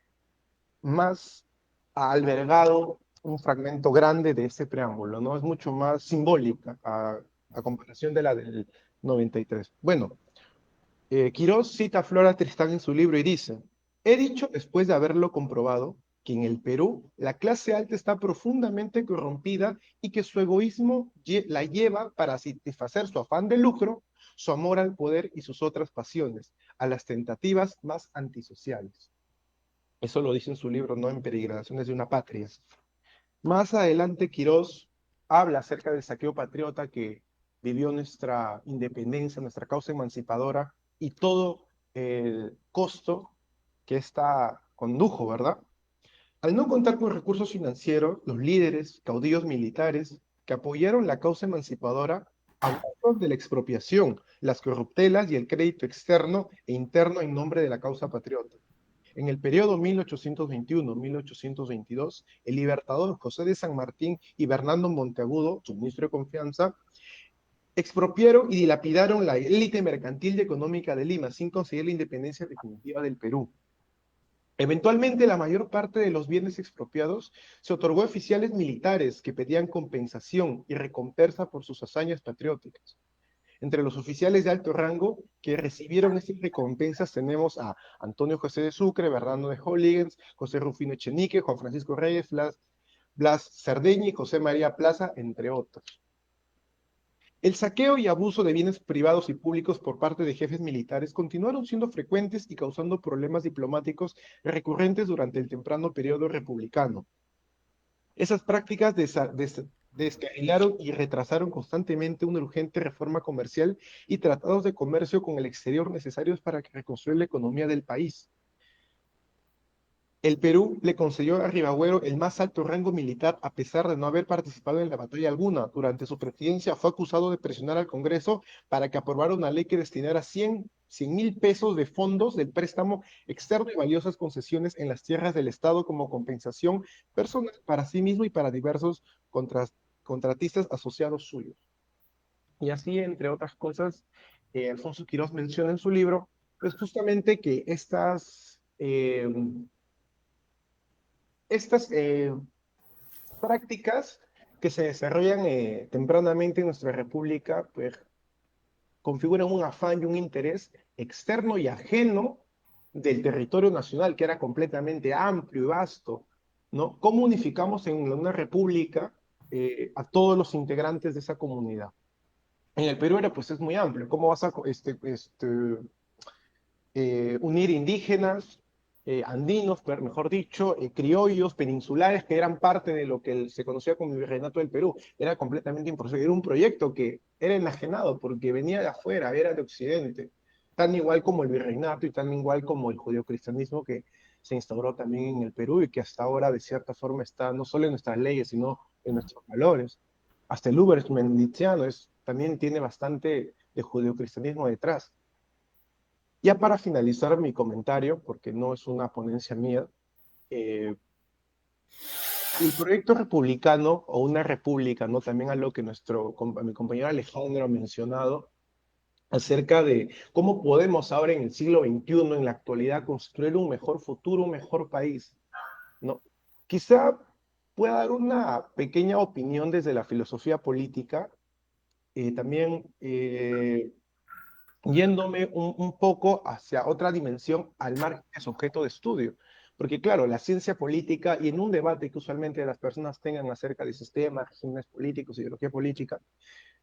más ha albergado un fragmento grande de ese preámbulo, ¿no? Es mucho más simbólica a comparación de la del 93. Bueno, Quirós cita a Flora Tristán en su libro y dice, he dicho después de haberlo comprobado que en el Perú la clase alta está profundamente corrompida y que su egoísmo la lleva para satisfacer su afán de lucro, su amor al poder y sus otras pasiones, a las tentativas más antisociales. Eso lo dice en su libro, ¿no? En Peregrinaciones de una Patria. Más adelante Quirós habla acerca del saqueo patriota que vivió nuestra independencia, nuestra causa emancipadora y todo el costo que esta condujo, ¿verdad? Al no contar con recursos financieros, los líderes, caudillos militares que apoyaron la causa emancipadora hablaron de la expropiación, las corruptelas y el crédito externo e interno en nombre de la causa patriota. En el periodo 1821-1822, el libertador José de San Martín y Bernardo Monteagudo, su ministro de confianza, expropiaron y dilapidaron la élite mercantil y económica de Lima sin conseguir la independencia definitiva del Perú. Eventualmente, la mayor parte de los bienes expropiados se otorgó a oficiales militares que pedían compensación y recompensa por sus hazañas patrióticas. Entre los oficiales de alto rango que recibieron estas recompensas tenemos a Antonio José de Sucre, Bernardo de O'Higgins, José Rufino Echenique, Juan Francisco Reyes, Blas Cerdeña y José María Plaza, entre otros. El saqueo y abuso de bienes privados y públicos por parte de jefes militares continuaron siendo frecuentes y causando problemas diplomáticos recurrentes durante el temprano periodo republicano. Esas prácticas descarrilaron y retrasaron constantemente una urgente reforma comercial y tratados de comercio con el exterior necesarios para reconstruir la economía del país. El Perú le concedió a Ribagüero el más alto rango militar a pesar de no haber participado en la batalla alguna. Durante su presidencia fue acusado de presionar al Congreso para que aprobara una ley que destinara 100.000 pesos de fondos del préstamo externo y valiosas concesiones en las tierras del Estado como compensación personal para sí mismo y para diversos contratistas asociados suyos. Y así, entre otras cosas, Alfonso Quirós menciona en su libro, pues justamente que estas prácticas que se desarrollan tempranamente en nuestra república, pues configuran un afán y un interés externo y ajeno del territorio nacional, que era completamente amplio y vasto, ¿no? ¿Cómo unificamos en una república a todos los integrantes de esa comunidad? En el Perú pues es muy amplio. ¿Cómo vas a unir indígenas, andinos, mejor dicho, criollos, peninsulares, que eran parte de lo que se conocía como el Virreinato del Perú? Era completamente imposible. Era un proyecto que era enajenado porque venía de afuera, era de Occidente, tan igual como el Virreinato y tan igual como el judeocristianismo que se instauró también en el Perú y que hasta ahora de cierta forma está no solo en nuestras leyes, sino en nuestros valores. Hasta el Uber Mendiziano también tiene bastante de judeocristianismo detrás. Ya para finalizar mi comentario, porque no es una ponencia mía, el proyecto republicano o una república, ¿no? También a lo que mi compañero Alejandro ha mencionado, acerca de cómo podemos ahora en el siglo XXI, en la actualidad, construir un mejor futuro, un mejor país, ¿no? Quizá pueda dar una pequeña opinión desde la filosofía política, también yéndome un poco hacia otra dimensión al margen de su objeto de estudio. Porque claro, la ciencia política y en un debate que usualmente las personas tengan acerca de sistemas, regímenes políticos, ideología política,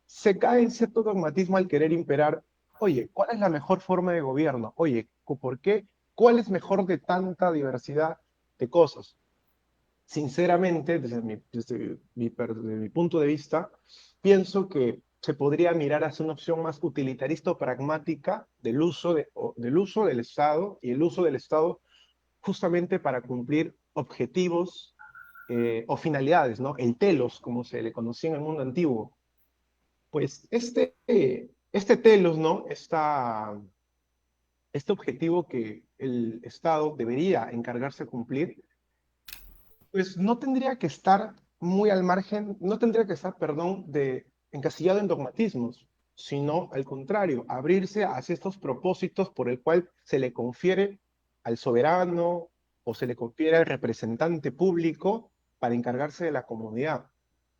se cae en cierto dogmatismo al querer imperar, oye, ¿cuál es la mejor forma de gobierno? Oye, ¿por qué? ¿Cuál es mejor de tanta diversidad de cosas? Sinceramente, desde mi punto de vista, pienso que se podría mirar hacia una opción más utilitarista o pragmática del uso del Estado y el uso del Estado justamente para cumplir objetivos o finalidades, ¿no? El telos, como se le conocía en el mundo antiguo. Pues este telos, ¿no? Este objetivo que el Estado debería encargarse de cumplir, pues no tendría que estar muy al margen, no tendría que estar, perdón, encasillado en dogmatismos, sino al contrario, abrirse hacia estos propósitos por el cual se le confiere al soberano o se le confiere al representante público para encargarse de la comunidad.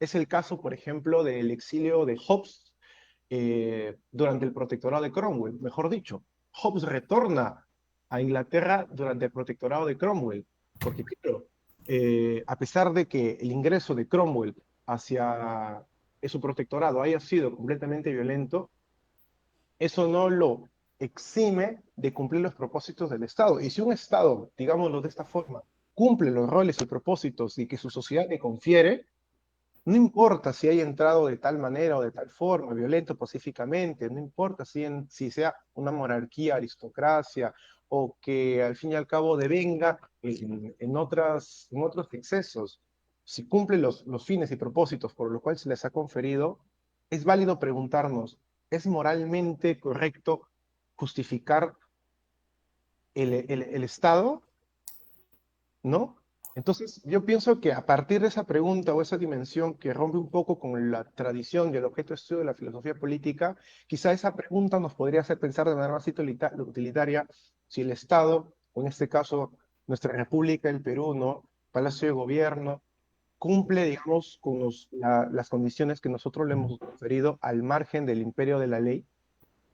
Es el caso, por ejemplo, del exilio de Hobbes durante el protectorado de Cromwell. Mejor dicho, Hobbes retorna a Inglaterra durante el protectorado de Cromwell, porque claro, a pesar de que el ingreso de Cromwell hacia su protectorado haya sido completamente violento, eso no lo exime de cumplir los propósitos del Estado. Y si un Estado, digámoslo de esta forma, cumple los roles y propósitos y que su sociedad le confiere, no importa si haya entrado de tal manera o de tal forma, violento, pacíficamente, no importa si sea una monarquía, aristocracia, o que al fin y al cabo devenga en otros excesos. Si cumple los fines y propósitos por los cuales se les ha conferido, es válido preguntarnos, ¿es moralmente correcto justificar el Estado? ¿No? Entonces, yo pienso que a partir de esa pregunta o esa dimensión que rompe un poco con la tradición y el objeto de estudio de la filosofía política, quizá esa pregunta nos podría hacer pensar de manera más utilitaria si el Estado, o en este caso nuestra República, el Perú, ¿no? Palacio de Gobierno, cumple, digamos, con las condiciones que nosotros le hemos conferido al margen del imperio de la ley,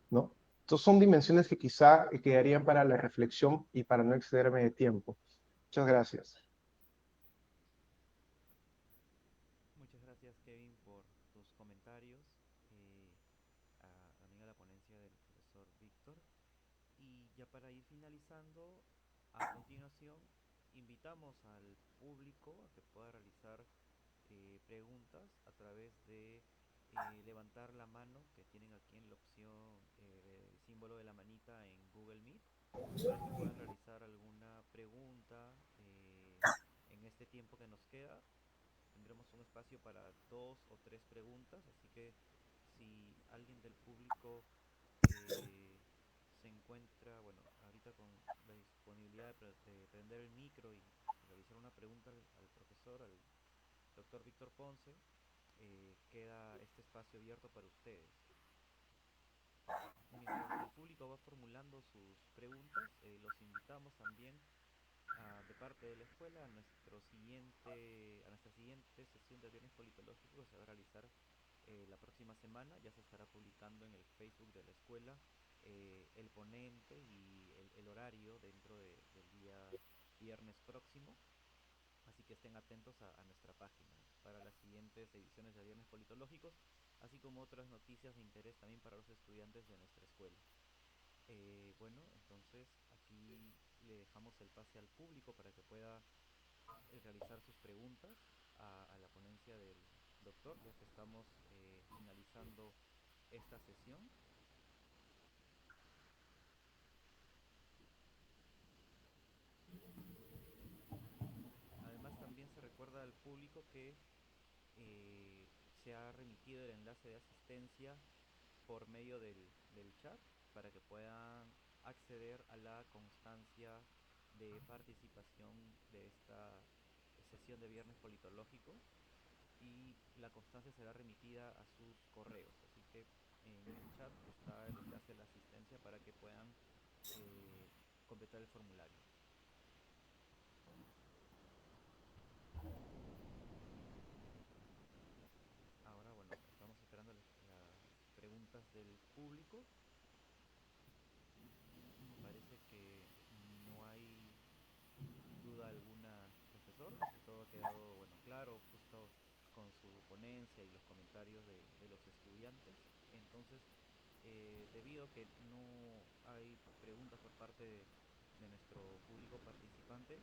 ¿no? Entonces son dimensiones que quizá quedarían para la reflexión y para no excederme de tiempo. Muchas gracias. Muchas gracias, Kevin, por tus comentarios, eh, también a la ponencia del profesor Víctor. Y ya para ir finalizando, a continuación, invitamos al público a que pueda realizar preguntas a través de levantar la mano que tienen aquí en la opción del símbolo de la manita en Google Meet para que puedan realizar alguna pregunta en este tiempo que nos queda. Tendremos un espacio para dos o tres preguntas, así que si alguien del público eh, se encuentra, bueno, ahorita con la disponibilidad de prender el micro y realizar una pregunta al profesor, al doctor Víctor Ponce, queda este espacio abierto para ustedes. Mientras el público va formulando sus preguntas, los invitamos también de parte de la escuela a nuestra siguiente sesión de viernes politológico que se va a realizar la próxima semana. Ya se estará publicando en el Facebook de la escuela el ponente y el horario dentro del día viernes próximo. Así que estén atentos a nuestra página para las siguientes ediciones de Viernes Politológicos, así como otras noticias de interés también para los estudiantes de nuestra escuela. Bueno, entonces aquí le dejamos el pase al público para que pueda realizar sus preguntas a la ponencia del doctor, ya que estamos finalizando esta sesión. Además, también se recuerda al público que eh, se ha remitido el enlace de asistencia por medio del chat para que puedan acceder a la constancia de participación de esta sesión de viernes politológico y la constancia será remitida a sus correos. Así que en el chat está el enlace a la asistencia para que puedan eh, completar el formulario. Ahora, bueno, estamos esperando las preguntas del público. Parece que no hay duda alguna, profesor. Todo ha quedado, bueno, claro, justo con su ponencia y los comentarios de los estudiantes. Entonces, debido a que no hay preguntas por parte de nuestro público participante,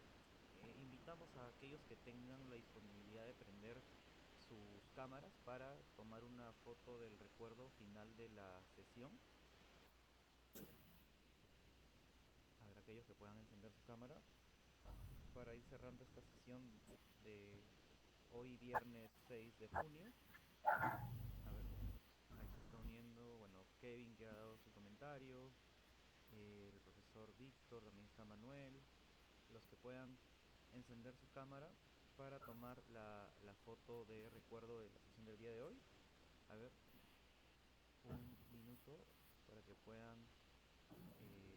invitamos a aquellos que tengan la disponibilidad de prender sus cámaras para tomar una foto del recuerdo final de la sesión. Habrá aquellos que puedan encender su cámara para ir cerrando esta sesión de hoy viernes 6 de junio. A ver, ahí se está uniendo, bueno, Kevin que ha dado su comentario, el profesor Víctor, también está Manuel, los que puedan encender su cámara para tomar la foto de recuerdo de la sesión del día de hoy. A ver, un minuto para que puedan... eh,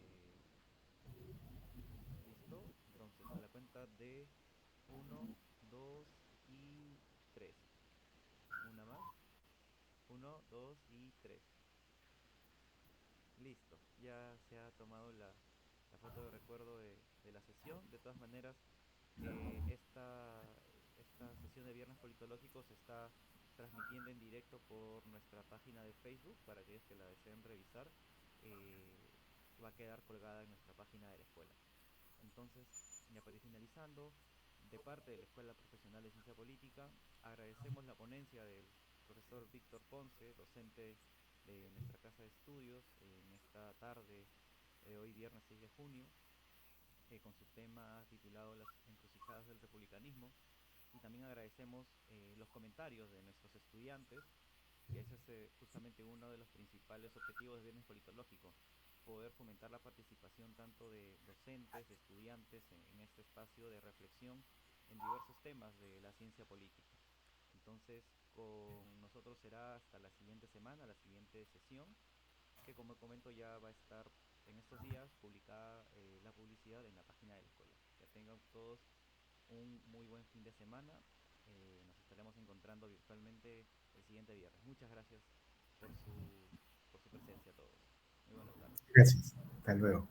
listo, entonces a la cuenta de uno, 2 y 3. Una más. Uno, 2 y 3. Listo, ya se ha tomado la foto de recuerdo de la sesión. De todas maneras, esta sesión de Viernes Politológico se está transmitiendo en directo por nuestra página de Facebook para aquellos que la deseen revisar. eh, Va a quedar colgada en nuestra página de la escuela. Entonces, ya para ir finalizando, de parte de la Escuela Profesional de Ciencia Política, agradecemos la ponencia del profesor Víctor Ponce, docente de nuestra casa de estudios, en esta tarde de hoy, viernes 6 de junio, con su tema titulado Las encrucijadas del republicanismo. Y también agradecemos los comentarios de nuestros estudiantes, que ese es justamente uno de los principales objetivos de Viernes Politológico, poder fomentar la participación tanto de docentes, de estudiantes en este espacio de reflexión en diversos temas de la ciencia política. Entonces, con nosotros será hasta la siguiente semana, la siguiente sesión, que como comento ya va a estar en estos días publicada la publicidad en la página de la escuela. Que tengan todos un muy buen fin de semana. nos estaremos encontrando virtualmente el siguiente viernes. Muchas gracias por su presencia a todos. Muy buenas tardes. Gracias. Hasta luego.